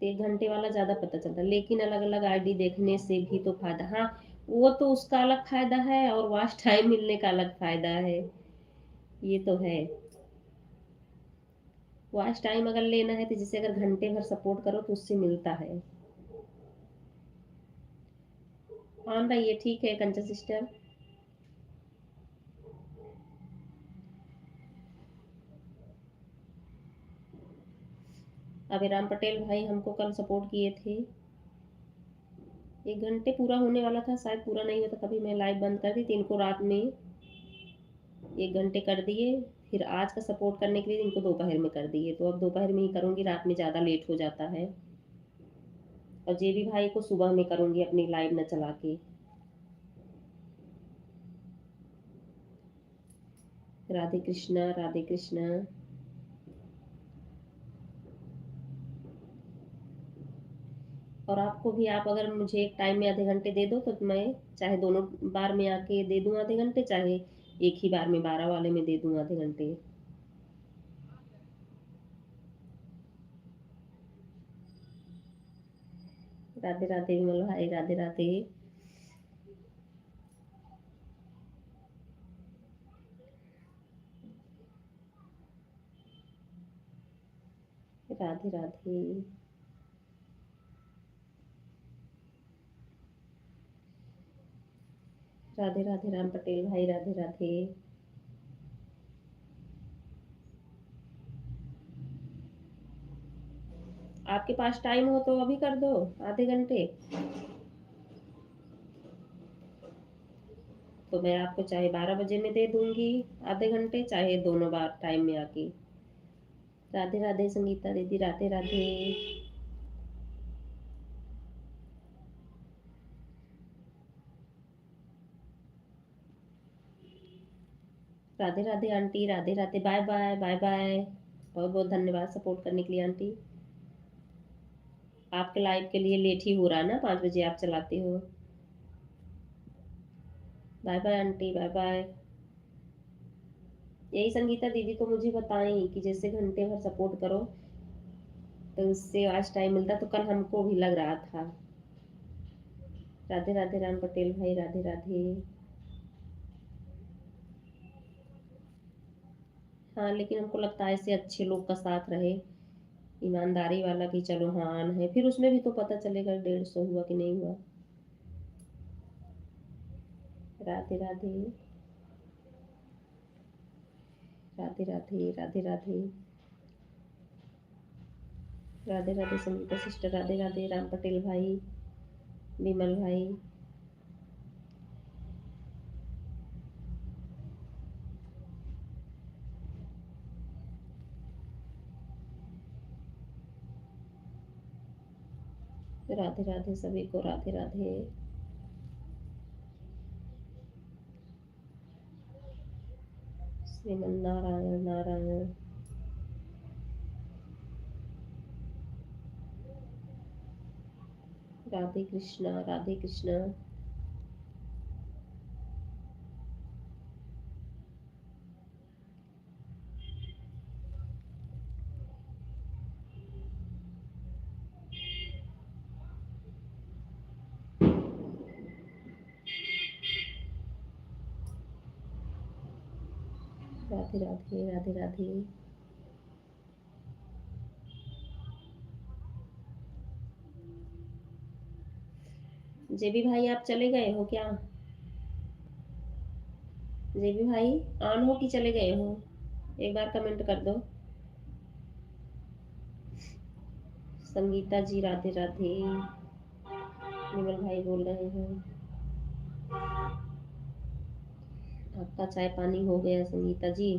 1 घंटे वाला ज़्यादा पता चलता, लेकिन अलग अलग आईडी देखने से भी तो फायदा। हाँ वो तो उसका अलग फायदा है और वॉच टाइम मिलने का अलग फायदा है, ये तो है। वॉच टाइम अगर लेना है तो जैसे अगर घंटे भर सपोर्ट करो तो उससे मिलता है। हाँ भाई ये ठीक है कंचन सिस्टर। अभी राम पटेल भाई हमको कल सपोर्ट किए थे, 1 घंटे पूरा होने वाला था, शायद पूरा नहीं होता तभी मैं लाइव बंद कर दी थी। इनको रात में 1 घंटे कर दिए, फिर आज का सपोर्ट करने के लिए इनको दोपहर में कर दिए, तो अब दोपहर में ही करूँगी, रात में ज़्यादा लेट हो जाता है। और जेबी भाई को सुबह में करूँगी अपनी लाइव न चला के। राधे कृष्णा, राधे कृष्णा। और आपको भी, आप अगर मुझे एक टाइम में आधे घंटे दे दो तो मैं चाहे दोनों बार में आके दे दूँ आधे घंटे, चाहे एक ही बार में 12 वाले में दे दूँ आधे घंटे। राधे राधे विमल भाई, राधे राधे। राधे राधे। राधे राधे राम पटेल भाई, राधे राधे। आपके पास टाइम हो तो अभी कर दो आधे घंटे, तो मैं आपको चाहे 12 बजे में दे दूंगी आधे घंटे, चाहे दोनों बार टाइम में आके। राधे राधे संगीता दीदी, Radhe Radhe. Radhe Radhe aunty, Radhe Radhe. Bye bye, bye bye. बहुत बहुत धन्यवाद सपोर्ट करने के लिए आंटी। आपके लाइव के लिए लेट ही हो रहा है ना, 5 बजे आप चलाते हो। Bye bye aunty, bye bye. यही संगीता दीदी को मुझे बताएं कि जैसे घंटे भर सपोर्ट करो तो उससे आज टाइम मिलता, तो कल हमको भी लग रहा था। राधे राधे राम पटेल भाई, राधे राधे। हाँ, लेकिन हमको लगता है ऐसे अच्छे लोग का साथ रहे, ईमानदारी वाला, कि चलो हाँ है, फिर उसमें भी तो पता चलेगा 150 हुआ कि नहीं हुआ। राधे राधे। राधे राधे, राधे राधे। राधे राधे संगीता सिस्टर, राधे राधे राम पटेल भाई, विमल भाई। राधे राधे सभी को, राधे राधे। श्रीमन नारायण नारायण। राधे कृष्णा, राधे कृष्णा। राधे राधे, राधे राधे। जेबी भाई आप चले गए हो क्या? जेबी भाई ऑन हो कि चले गए हो? एक बार कमेंट कर दो। संगीता जी, राधे राधे। विमल भाई बोल रहे हैं आपका चाय पानी हो गया संगीता जी।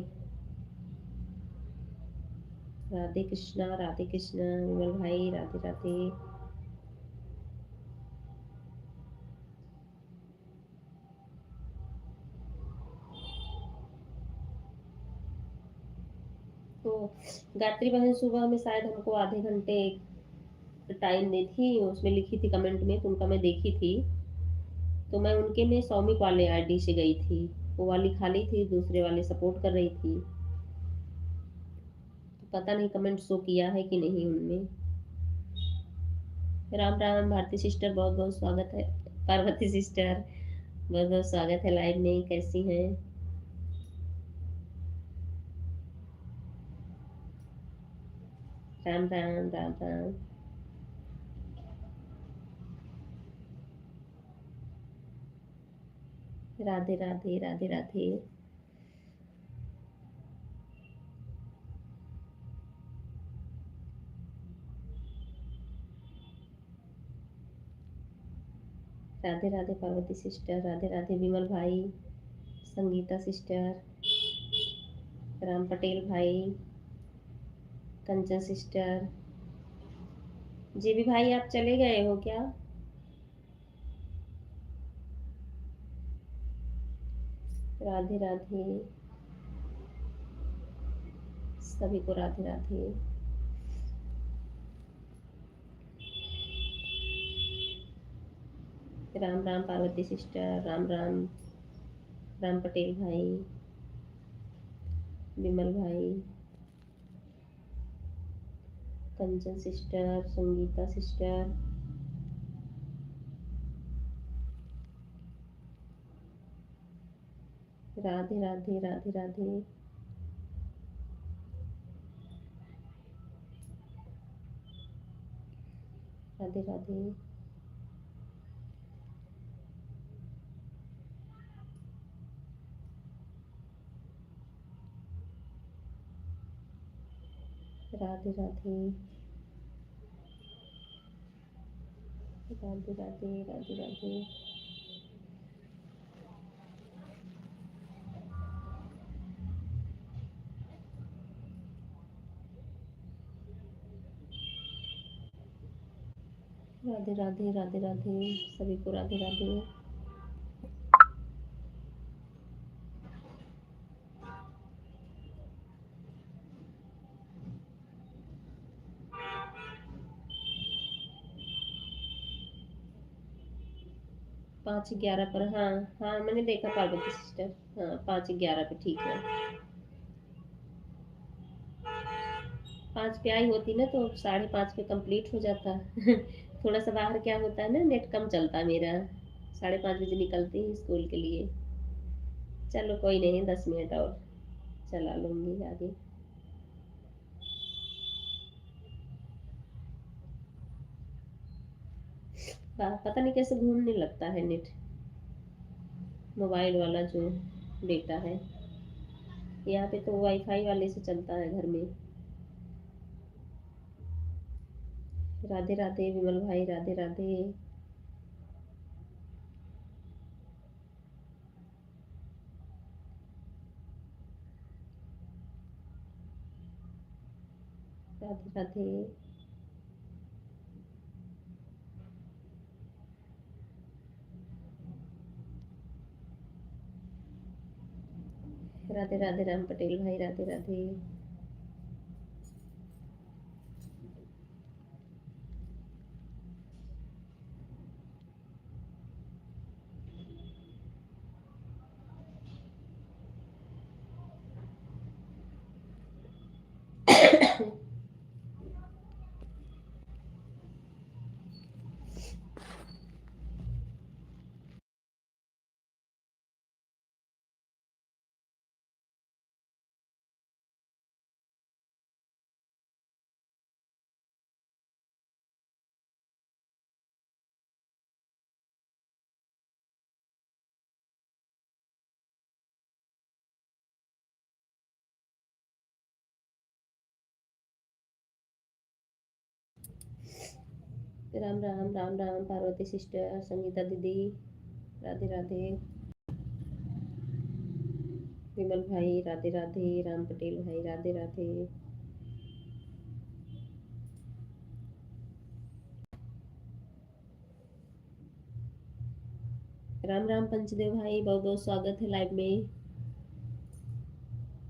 राधे कृष्णा, राधे कृष्णा विमल भाई, राधे राधे। तो गायत्री बहन सुबह में शायद हमको आधे घंटे टाइम दी थी, उसमें लिखी थी कमेंट में, तो उनका मैं देखी थी, तो मैं उनके में सौमिक वाले आईडी से गई थी, वो वाली खाली थी, दूसरे वाले सपोर्ट कर रही थी, तो पता नहीं कमेंट शो किया है कि नहीं उनमें। राम राम भारती सिस्टर, बहुत बहुत स्वागत है। पार्वती सिस्टर, बहुत बहुत स्वागत है लाइव में, कैसी हैं? राम राम, राम राम। राधे राधे, राधे राधे। राधे राधे पार्वती सिस्टर, राधे राधे विमल भाई, संगीता सिस्टर, राम पटेल भाई, कंचन सिस्टर। जी भी भाई आप चले गए हो क्या? राधे राधे। सभी को राधे राधे। राम राम पार्वती सिस्टर, राम राम। राम पटेल भाई, विमल भाई, कंचन सिस्टर, संगीता सिस्टर, राधे राधे राधे राधे। राधे राधे। राधे राधे। राधे राधे राधे राधे। राधे राधे राधे राधे, सभी को राधे राधे। 5:11 पर, हाँ हाँ मैंने देखा पार्वती सिस्टर। हाँ 5:11 पे ठीक है। 5 पे आई होती ना तो 5:30 पे कंप्लीट हो जाता। थोड़ा सा बाहर क्या होता है ना, नेट कम चलता है मेरा। 5:30 बजे निकलती हूँ स्कूल के लिए। चलो कोई नहीं, 10 मिनट और चला लूँगी आगे। पता नहीं कैसे घूमने लगता है नेट, मोबाइल वाला जो डेटा है। यहाँ पे तो वाईफाई वाले से चलता है घर में। राधे राधे विमल भाई, राधे राधे। राधे राधे। राधे राधे राम पटेल भाई, राधे राधे। राम राम राम राम पार्वती सिस्टर, संगीता दीदी, राधे राधे। विमल भाई राधे राधे, राम पटेल भाई राधे राधे। राम राम पंचदेव भाई, बहुत बहुत स्वागत है लाइव में।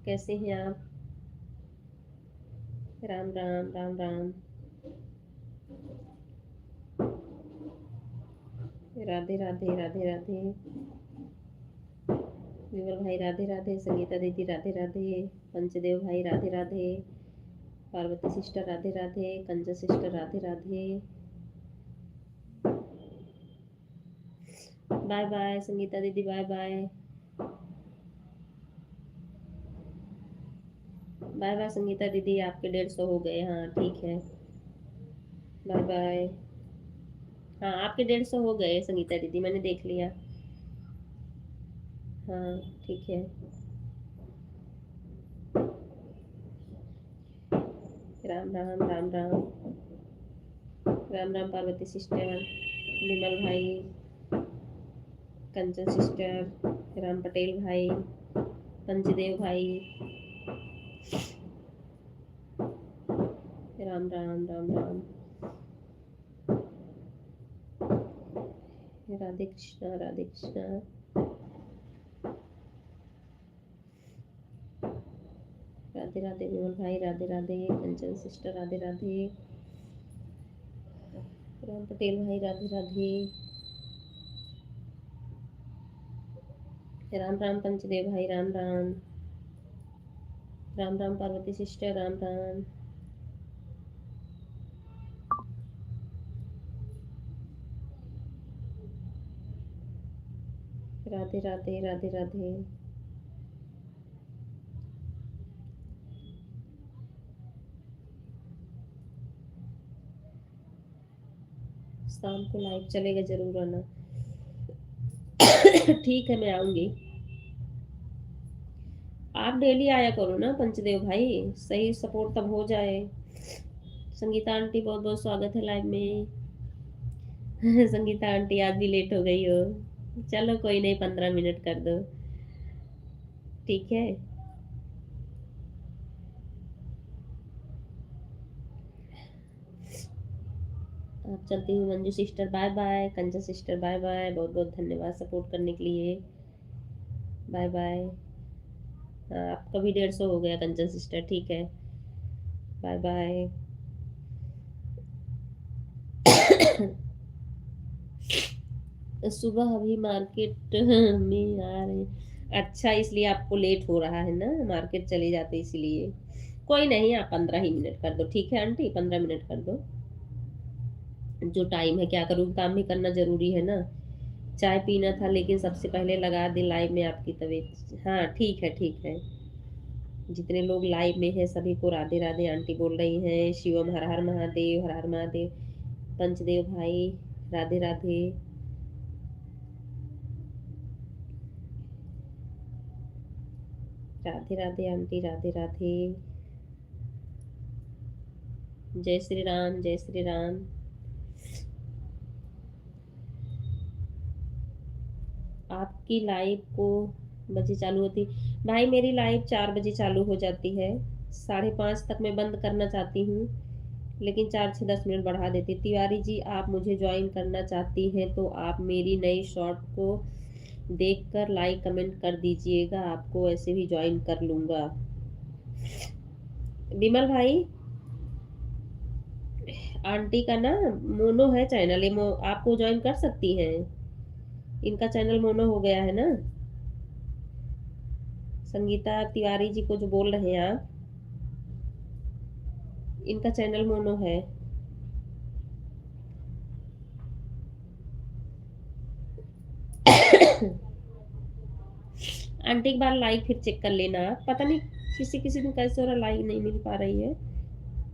कैसे हैं आप? राम राम राम राम। राधे राधे राधे राधे। विमल भाई राधे राधे, संगीता दीदी राधे राधे, पंचदेव भाई Radhe Radhe, Parvati sister Radhe Radhe, Kanja sister Radhe Radhe. Bye bye Sangeeta दीदी, bye bye. Bye bye Sangeeta दीदी, आपके 150 हो गए, हाँ ठीक है। Bye bye. हाँ आपके 150 हो गए संगीता दीदी, मैंने देख लिया। हाँ ठीक है। राम राम राम राम। राम राम पार्वती सिस्टर, विमल भाई, कंचन सिस्टर, राम पटेल भाई, पंचदेव भाई। राम राम राम राम। राधे कृष्णा राधे कृष्णा। राधे राधे विमल भाई, राधे राधे कंचन सिस्टर, राधे राधे राम पटेल भाई, राधे राधे राम राम पंचदेव भाई, राम राम राम राम पार्वती सिस्टर, राम राम राधे राधे राधे राधे। शाम को लाइव चलेगा, जरूर आना। ठीक है, मैं आऊंगी। आप डेली आया करो ना पंचदेव भाई, सही सपोर्ट तब हो जाए। संगीता आंटी बहुत बहुत स्वागत है लाइव में। संगीता आंटी आज भी लेट हो गई हो। चलो कोई नहीं, 15 मिनट कर दो, ठीक है। आप चलती हूँ Manju sister, bye bye. Kanchan sister bye bye, बहुत बहुत धन्यवाद सपोर्ट करने के लिए, बाय बाय। हाँ, आपका भी 150 हो गया कंचन सिस्टर, ठीक है, बाय बाय। सुबह अभी मार्केट में आ रहे। अच्छा, इसलिए आपको लेट हो रहा है ना, मार्केट चले जाते इसलिए। कोई नहीं, आप 15 ही मिनट कर दो, ठीक है आंटी, 15 मिनट कर दो। जो टाइम है, क्या करूँ, काम भी करना जरूरी है ना। चाय पीना था लेकिन सबसे पहले लगा दी लाइव में आपकी तबीयत। हाँ ठीक है, ठीक है। जितने लोग लाइव में हैं सभी को राधे राधे आंटी बोल रही हैं। शिवम हर हर महादेव, हर हर महादेव। पंचदेव भाई राधे राधे। राधे राधे आंटी, राधे राधे। जय श्री राम, जय श्री राम। आपकी लाइव को बजे चालू होती? भाई मेरी लाइव 4 बजे चालू हो जाती है, 5:30 तक मैं बंद करना चाहती हूँ, लेकिन 4 से 10 मिनट बढ़ा देती। तिवारी जी, आप मुझे ज्वाइन करना चाहती हैं तो आप मेरी नई शॉर्ट को देखकर लाइक कमेंट कर दीजिएगा, आपको ऐसे भी ज्वाइन कर लूँगा। विमल भाई, आंटी का ना मोनो है चैनल, ये आपको ज्वाइन कर सकती हैं, इनका चैनल मोनो हो गया है ना। संगीता तिवारी जी को जो बोल रहे हैं आप, इनका चैनल मोनो है। आंटी एक बार लाइक फिर चेक कर लेना, पता नहीं किसी किसी दिन कैसे हो रहा, लाइक नहीं मिल पा रही है,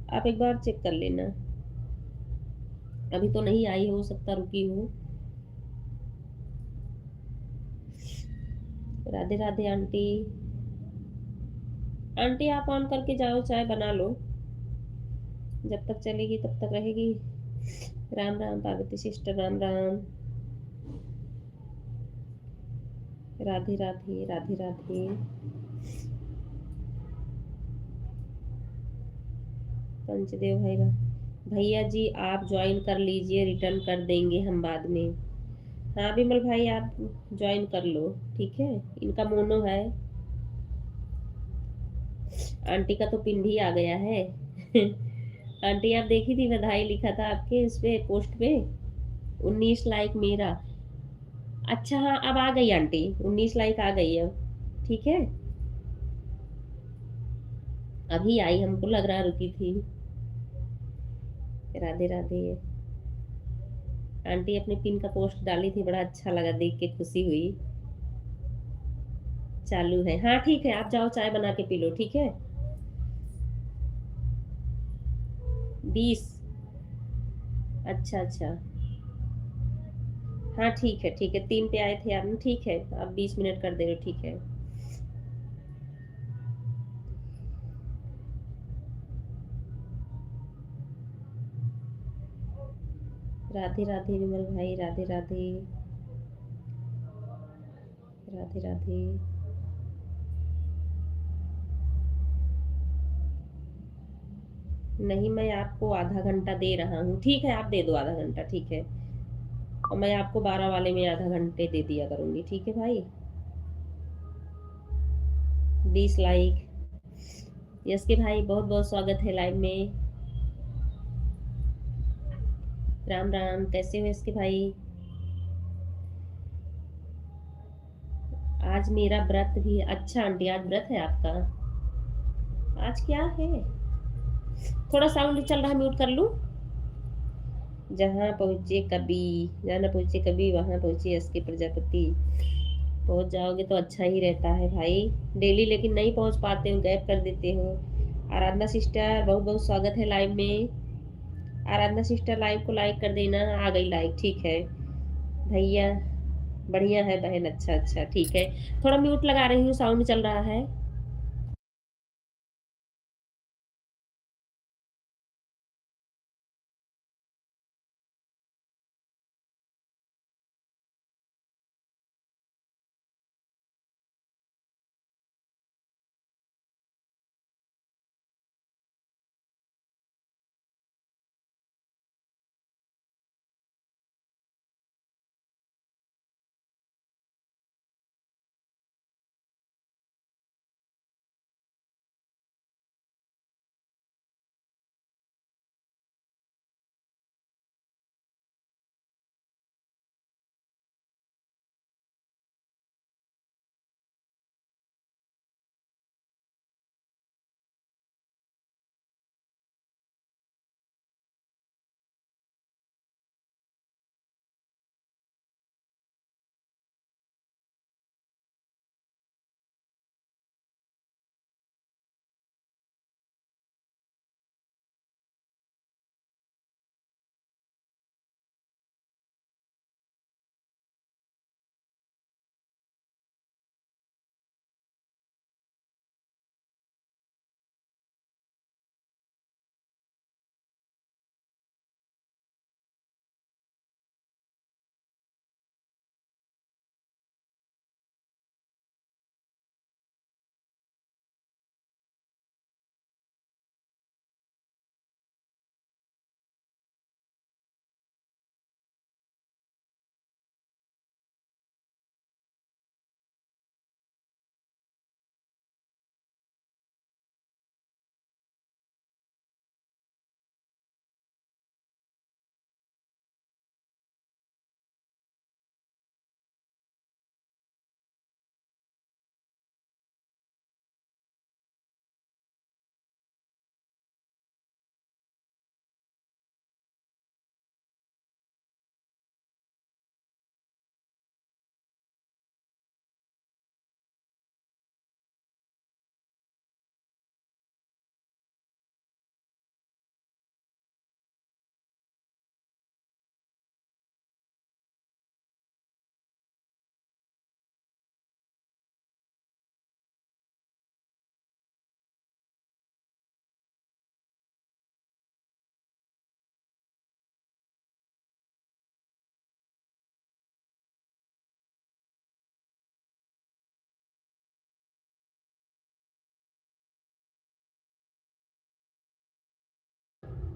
आप एक बार चेक कर लेना। अभी तो नहीं आई, हो सकता रुकी हो। राधे राधे आंटी। आंटी आप ऑन करके जाओ, चाय बना लो, जब तक चलेगी तब तक रहेगी। राम राम पार्वती सिस्टर, राम राम। राधे राधे, राधे राधे। पंचदेव भाई, भैया जी आप ज्वाइन कर लीजिए, रिटर्न कर देंगे हम बाद में। हाँ विमल भाई, आप ज्वाइन कर लो, ठीक है, इनका मोनो है। आंटी का तो पिंडी आ गया है। आंटी आप देखी थी, बधाई लिखा था आपके इस पे पोस्ट पे, 19 लाइक मेरा। अच्छा हाँ, अब आ गई आंटी, 19 लाइक आ गई अब, ठीक है। अभी आई, हमको लग रहा रुकी थी। राधे राधे। आंटी अपने पिन का पोस्ट डाली थी, बड़ा अच्छा लगा देख के, खुशी हुई। चालू है, हाँ ठीक है, आप जाओ चाय बना के पी लो, ठीक है। 20? अच्छा अच्छा, हाँ ठीक है, ठीक है, 3 पे आए थे आपने, ठीक है, आप 20 मिनट कर दे रहे हो, ठीक है। राधे राधे विमल भाई, राधे राधे, राधे राधे। नहीं, मैं आपको आधा घंटा दे रहा हूँ, ठीक है, आप दे दो आधा घंटा, ठीक है, और मैं आपको 12 वाले में आधा घंटे दे दिया करूँगी, ठीक है भाई। 20 लाइक। यस के भाई बहुत बहुत स्वागत है लाइव में। राम राम, कैसे हो इसके भाई? आज मेरा व्रत भी। अच्छा आंटी, आज व्रत है आपका? आज क्या है? थोड़ा साउंड चल रहा है, म्यूट कर लूं? जहाँ पहुँचे कभी, जहाँ न पहुँचे कभी वहाँ पहुँचे एस के प्रजापति। पहुँच जाओगे तो अच्छा ही रहता है भाई। डेली लेकिन नहीं पहुँच पाते हो, गैप कर देते हो। आराधना सिस्टर बहुत बहुत स्वागत है लाइव में। आराधना सिस्टर लाइव को लाइक कर देना। आ गई लाइक, ठीक है भैया। बढ़िया है बहन, अच्छा अच्छा ठीक है। थोड़ा म्यूट लगा रही हूँ, साउंड चल रहा है।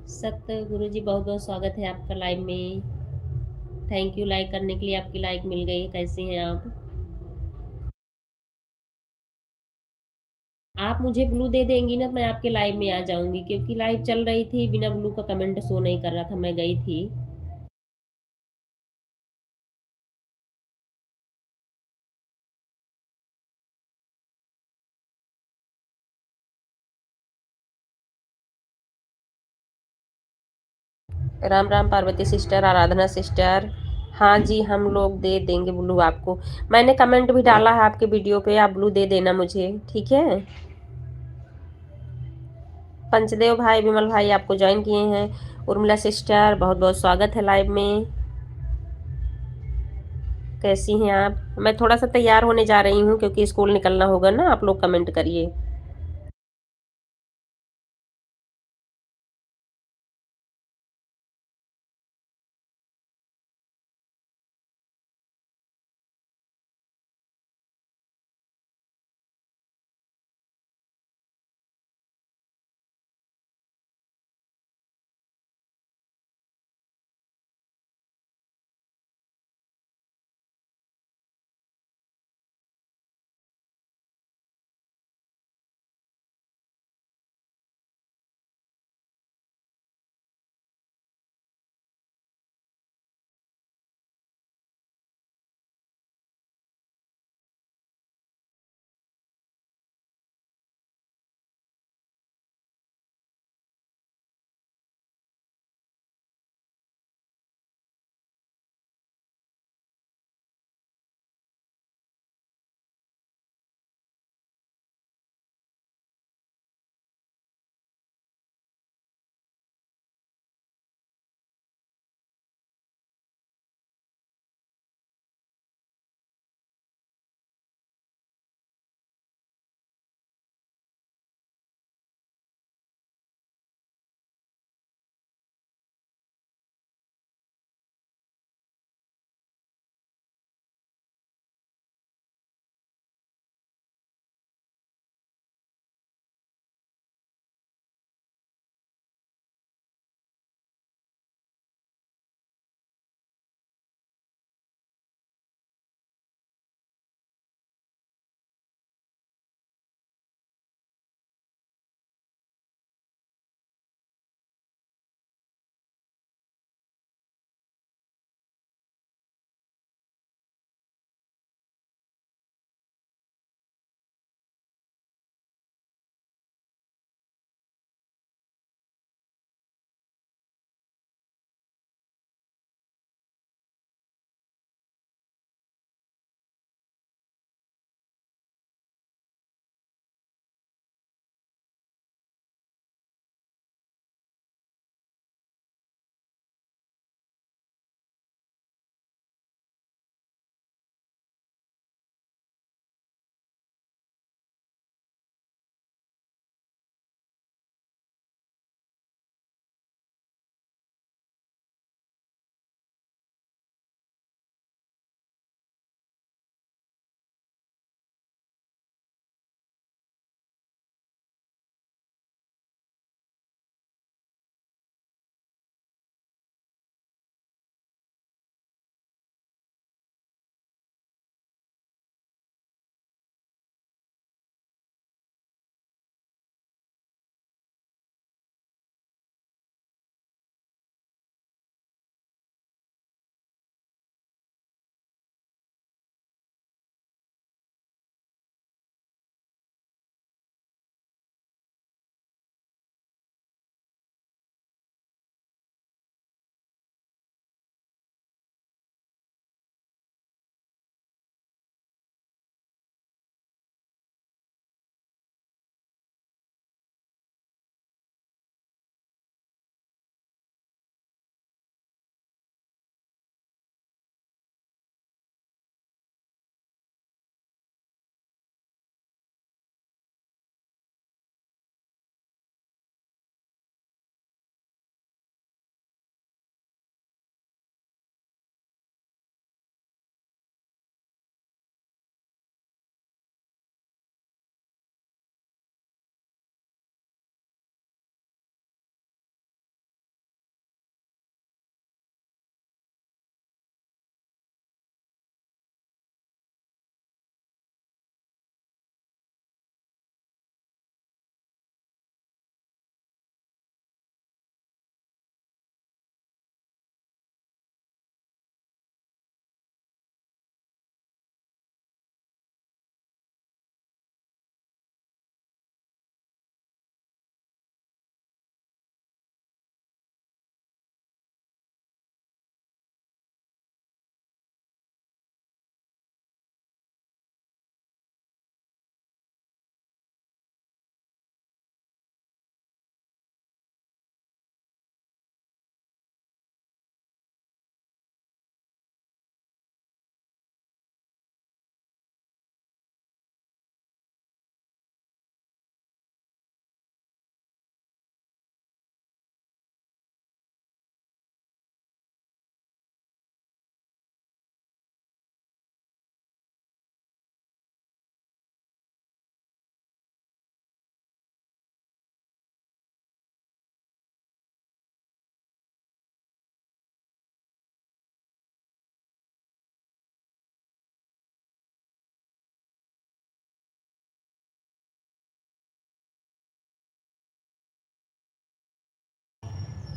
सत्य गुरु जी बहुत बहुत स्वागत है आपका लाइव में। थैंक यू लाइक करने के लिए, आपकी लाइक मिल गई। कैसे हैं आप? आप मुझे ब्लू दे देंगी ना, मैं आपके लाइव में आ जाऊंगी, क्योंकि लाइव चल रही थी, बिना ब्लू का कमेंट शो नहीं कर रहा था, मैं गई थी। राम राम पार्वती सिस्टर, आराधना सिस्टर। हाँ जी, हम लोग दे देंगे ब्लू आपको। मैंने कमेंट भी डाला है आपके वीडियो पे, आप ब्लू दे देना मुझे, ठीक है? पंचदेव भाई, विमल भाई आपको ज्वाइन किए हैं। उर्मिला सिस्टर बहुत बहुत स्वागत है लाइव में। कैसी हैं आप? मैं थोड़ा सा तैयार होने जा रही हूँ, क्योंकि स्कूल निकलना होगा ना। आप लोग कमेंट करिए।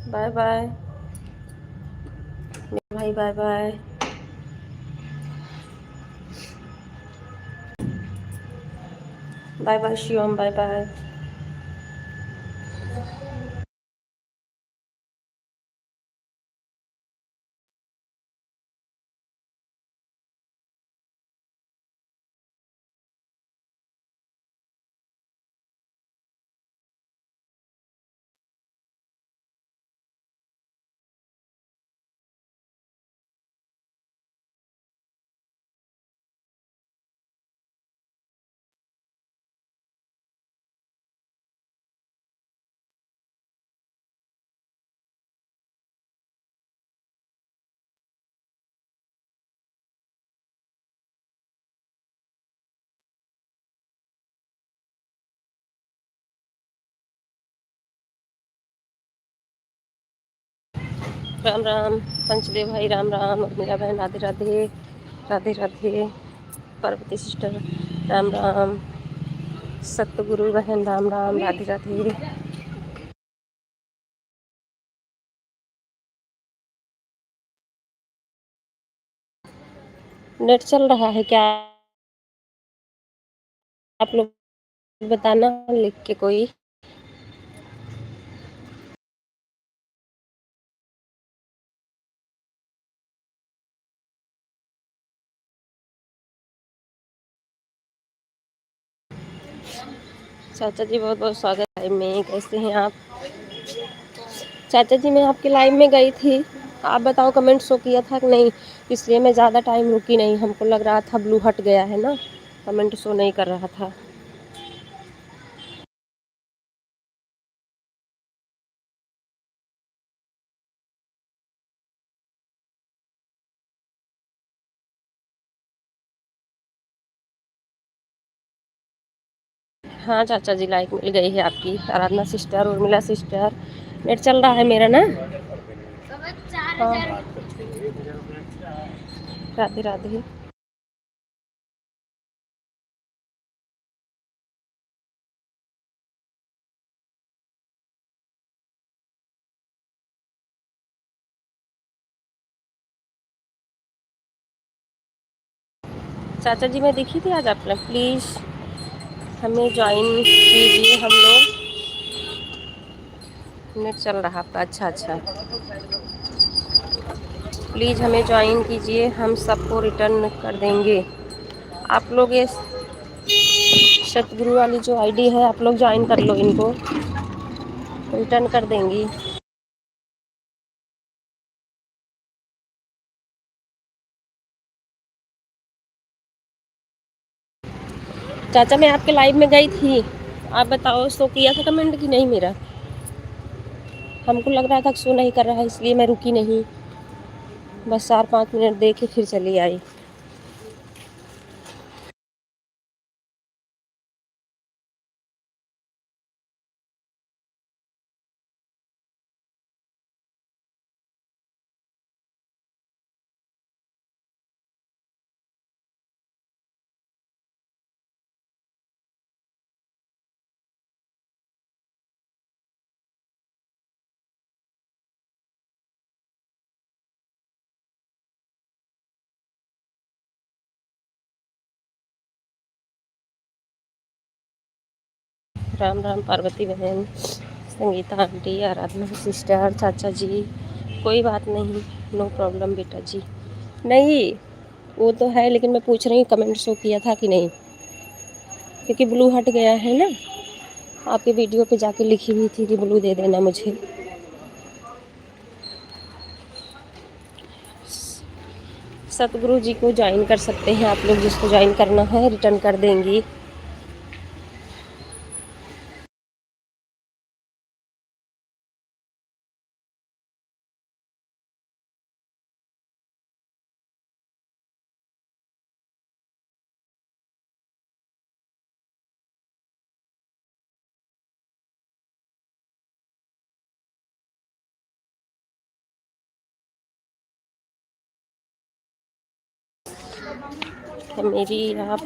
बाय बाय भाई, bye bye. Bye bye Shivam, bye bye. Ram Ram Panchdev भाई, राम राम। उर्मिला बहन, राधे राधे। राधे राधे। पार्वती सिस्टर, राम राम। सतगुरु बहन, राम राम, राधे राधे। नेट चल रहा है क्या आप लोग? बताना लिख के कोई। चाचा जी बहुत बहुत स्वागत है लाइव में। कैसे हैं आप? चाचा जी मैं आपके लाइव में गई थी, आप बताओ कमेंट शो किया था कि नहीं? इसलिए मैं ज़्यादा टाइम रुकी नहीं, हमको लग रहा था ब्लू हट गया है ना, कमेंट शो नहीं कर रहा था। हाँ चाचा जी, लाइक मिल गई है आपकी। आराधना सिस्टर, उर्मिला सिस्टर, नेट चल रहा है मेरा ना? हाँ। राधे राधे। चाचा जी मैं दिखी थी आज आप लोग, प्लीज़ हमें ज्वाइन कीजिए। हम लोग नेट चल रहा आपका? अच्छा अच्छा, प्लीज़ हमें ज्वाइन कीजिए, हम सबको रिटर्न कर देंगे। आप लोग ये सतगुरु वाली जो आईडी है, आप लोग ज्वाइन कर लो, इनको रिटर्न कर देंगी। चाचा मैं आपके लाइव में गई थी, आप बताओ शो किया था कमेंट कि नहीं मेरा? हमको लग रहा था कि शो नहीं कर रहा है, इसलिए मैं रुकी नहीं, बस 4-5 मिनट देखे फिर चली आई। राम राम पार्वती बहन, संगीता आंटी, आराधना सिस्टर, चाचा जी, कोई बात नहीं, नो प्रॉब्लम बेटा जी। नहीं वो तो है, लेकिन मैं पूछ रही हूँ कमेंट शो किया था कि नहीं, क्योंकि ब्लू हट गया है ना। आपके वीडियो पे जाके लिखी हुई थी कि ब्लू दे देना मुझे। सतगुरु जी को ज्वाइन कर सकते हैं आप लोग, जिसको ज्वाइन करना है रिटर्न कर देंगी। है मेरी आप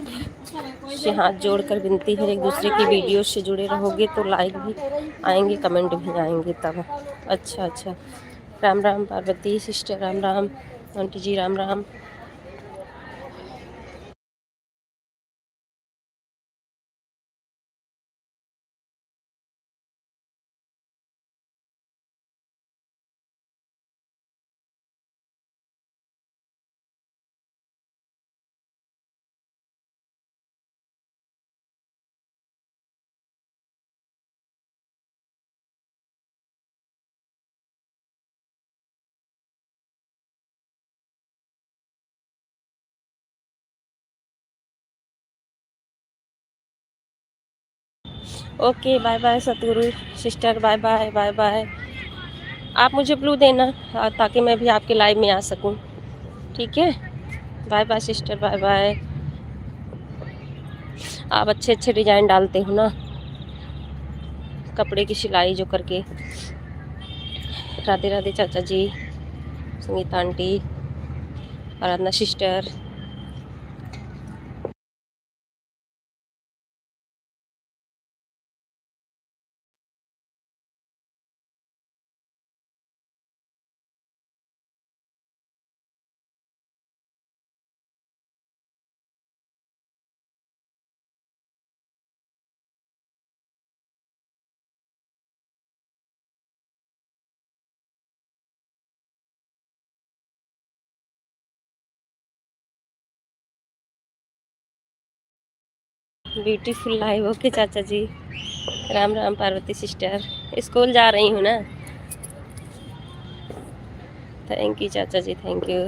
से हाथ जोड़कर विनती है, एक दूसरे की वीडियो से जुड़े रहोगे तो लाइक भी आएंगे, कमेंट भी आएंगे तब। अच्छा अच्छा, Ram Ram Parvati sister, Ram Ram aunty ji, Ram Ram. Okay bye bye Satguru sister, bye bye bye bye. आप मुझे ब्लू देना ताकि मैं भी आपके लाइव में आ सकूं, ठीक है। Bye bye sister, bye bye. आप अच्छे अच्छे डिजाइन डालते हो ना, कपड़े की सिलाई जो करके। राधे राधे चाचा जी, संगीता आंटी, आराधना सिस्टर। ब्यूटीफुल लाइव, ओके चाचा जी। राम राम पार्वती सिस्टर, स्कूल जा रही हूँ ना। थैंक यू चाचा जी, थैंक यू।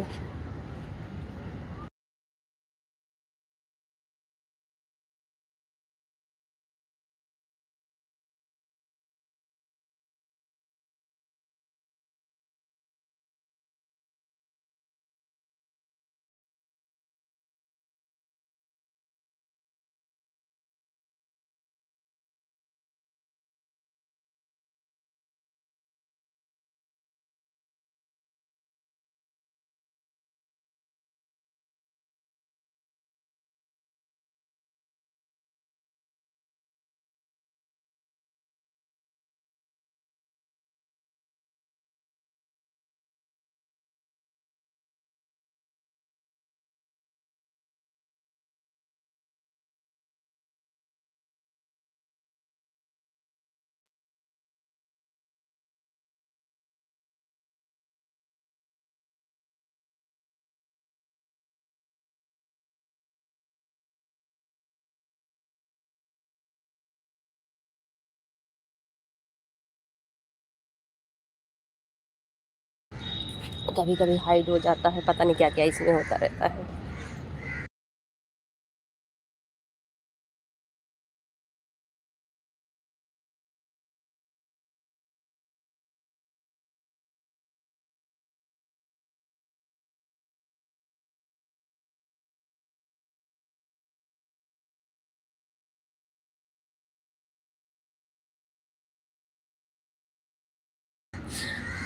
कभी कभी हाइड हो जाता है, पता नहीं क्या क्या इसमें होता रहता है।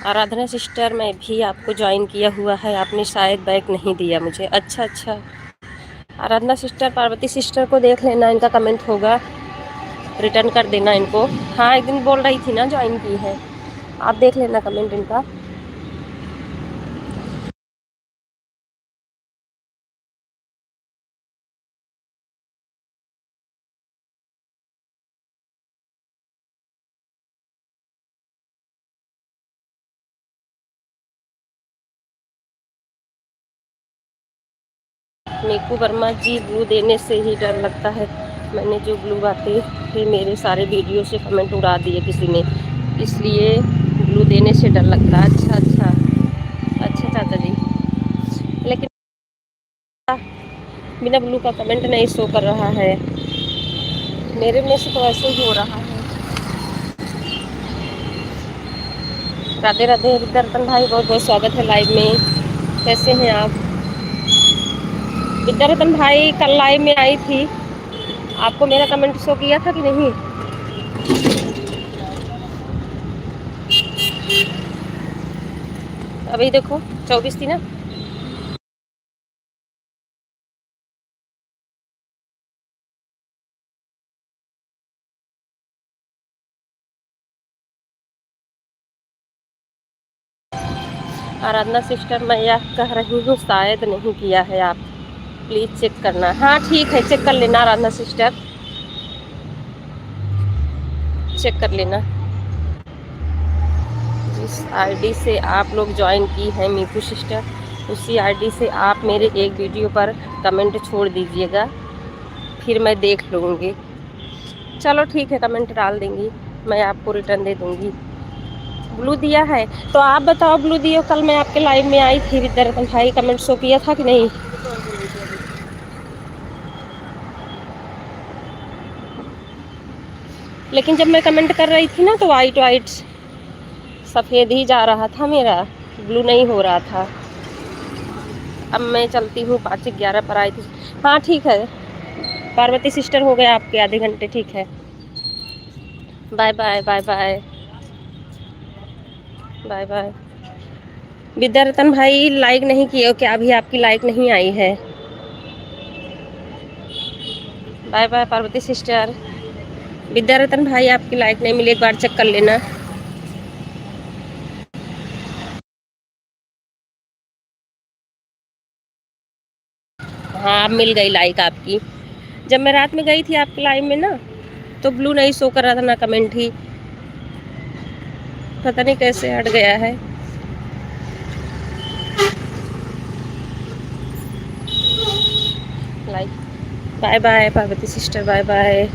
आराधना सिस्टर, मैं भी आपको ज्वाइन किया हुआ है, आपने शायद बैक नहीं दिया मुझे। अच्छा अच्छा, आराधना सिस्टर पार्वती सिस्टर को देख लेना, इनका कमेंट होगा, रिटर्न कर देना इनको। हाँ एक दिन बोल रही थी ना ज्वाइन की है, आप देख लेना कमेंट इनका। मीकू वर्मा जी, ब्लू देने से ही डर लगता है। मैंने जो ब्लू बातें थे मेरे सारे वीडियो से कमेंट उड़ा दिए किसी ने, इसलिए ब्लू देने से डर लगता है। अच्छा अच्छा, अच्छा चाचा जी, लेकिन बिना ब्लू का कमेंट नहीं शो कर रहा है मेरे में से, तो ऐसे ही हो रहा है। राधे राधे विद्यारतन भाई, बहुत बहुत स्वागत है लाइव में, कैसे हैं आप। विद्यारतन भाई कल लाइव में आई थी, आपको मेरा कमेंट शो किया था कि नहीं। अभी देखो 24 थी ना। आराधना सिस्टर, मैं यह कह रही हूँ शायद नहीं किया है आप, प्लीज़ चेक करना। हाँ ठीक है, चेक कर लेना आराधना सिस्टर, चेक कर लेना। जिस आईडी से आप लोग ज्वाइन की हैं मीतू सिस्टर, उसी आईडी से आप मेरे एक वीडियो पर कमेंट छोड़ दीजिएगा, फिर मैं देख लूँगी। चलो ठीक है, कमेंट डाल देंगी, मैं आपको रिटर्न दे दूँगी। ब्लू दिया है तो आप बताओ, ब्लू दियो। कल मैं आपके लाइव में आई थी, विद्यारतन भाई कमेंट शो किया था कि नहीं? लेकिन जब मैं कमेंट कर रही थी ना तो वाइट वाइट सफ़ेद ही जा रहा था मेरा, ब्लू नहीं हो रहा था। अब मैं चलती हूँ, 5:11 पर आई थी। हाँ ठीक है पार्वती सिस्टर, हो गया आपके आधे घंटे, ठीक है। Bye bye bye bye bye bye. Vidyaratan भाई लाइक नहीं किए हो क्या? अभी आपकी लाइक नहीं आई है। Bye bye Parvati sister. Vidyaratan भाई आपकी लाइक नहीं मिली, एक बार चेक कर लेना। हाँ मिल गई लाइक आपकी। जब मैं रात में गई थी आपके लाइव में ना, तो ब्लू नहीं शो कर रहा था ना कमेंट ही, पता नहीं कैसे हट गया है। Like bye bye Parvati sister, bye bye.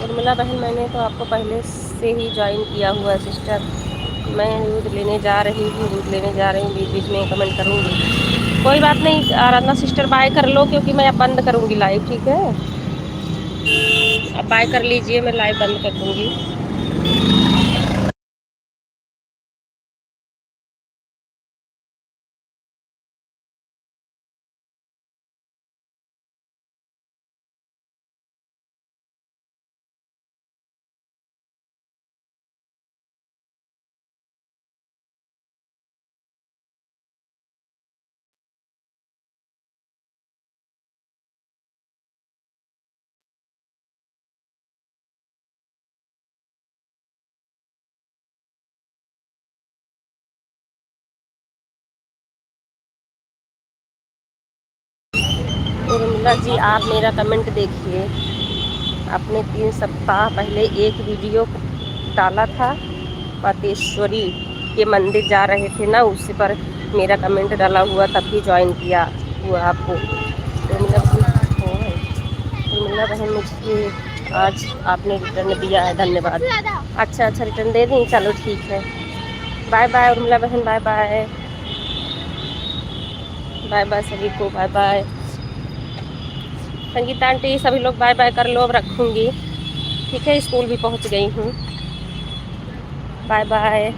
Urmila बहन, मैंने तो आपको पहले से ही ज्वाइन किया हुआ है सिस्टर। मैं दूध लेने जा रही हूँ, दूध लेने जा रही हूँ, बीच बीच में कमेंट करूँगी। कोई बात नहीं आराधना सिस्टर, बाय कर लो, क्योंकि मैं अब बंद करूँगी लाइव, ठीक है? अब बाय कर लीजिए, मैं लाइव बंद कर दूँगी। उर्मिला जी, आप मेरा कमेंट देखिए। आपने 3 सप्ताह पहले एक वीडियो डाला था, मातेश्वरी के मंदिर जा रहे थे ना, उस पर मेरा कमेंट डाला हुआ, तभी ज्वाइन किया हुआ आपको। उर्मिला उर्मिला बहन, मुझे आज आपने रिटर्न दिया है, धन्यवाद। अच्छा अच्छा, रिटर्न दे दी, चलो ठीक है। बाय बाय उर्मिला बहन, बाय बाय बाय बाय सभी को, बाय बाय। संगीता आंटी, सभी लोग बाय बाय कर लो, अब रखूँगी, ठीक है? स्कूल भी पहुँच गई हूँ। Bye bye.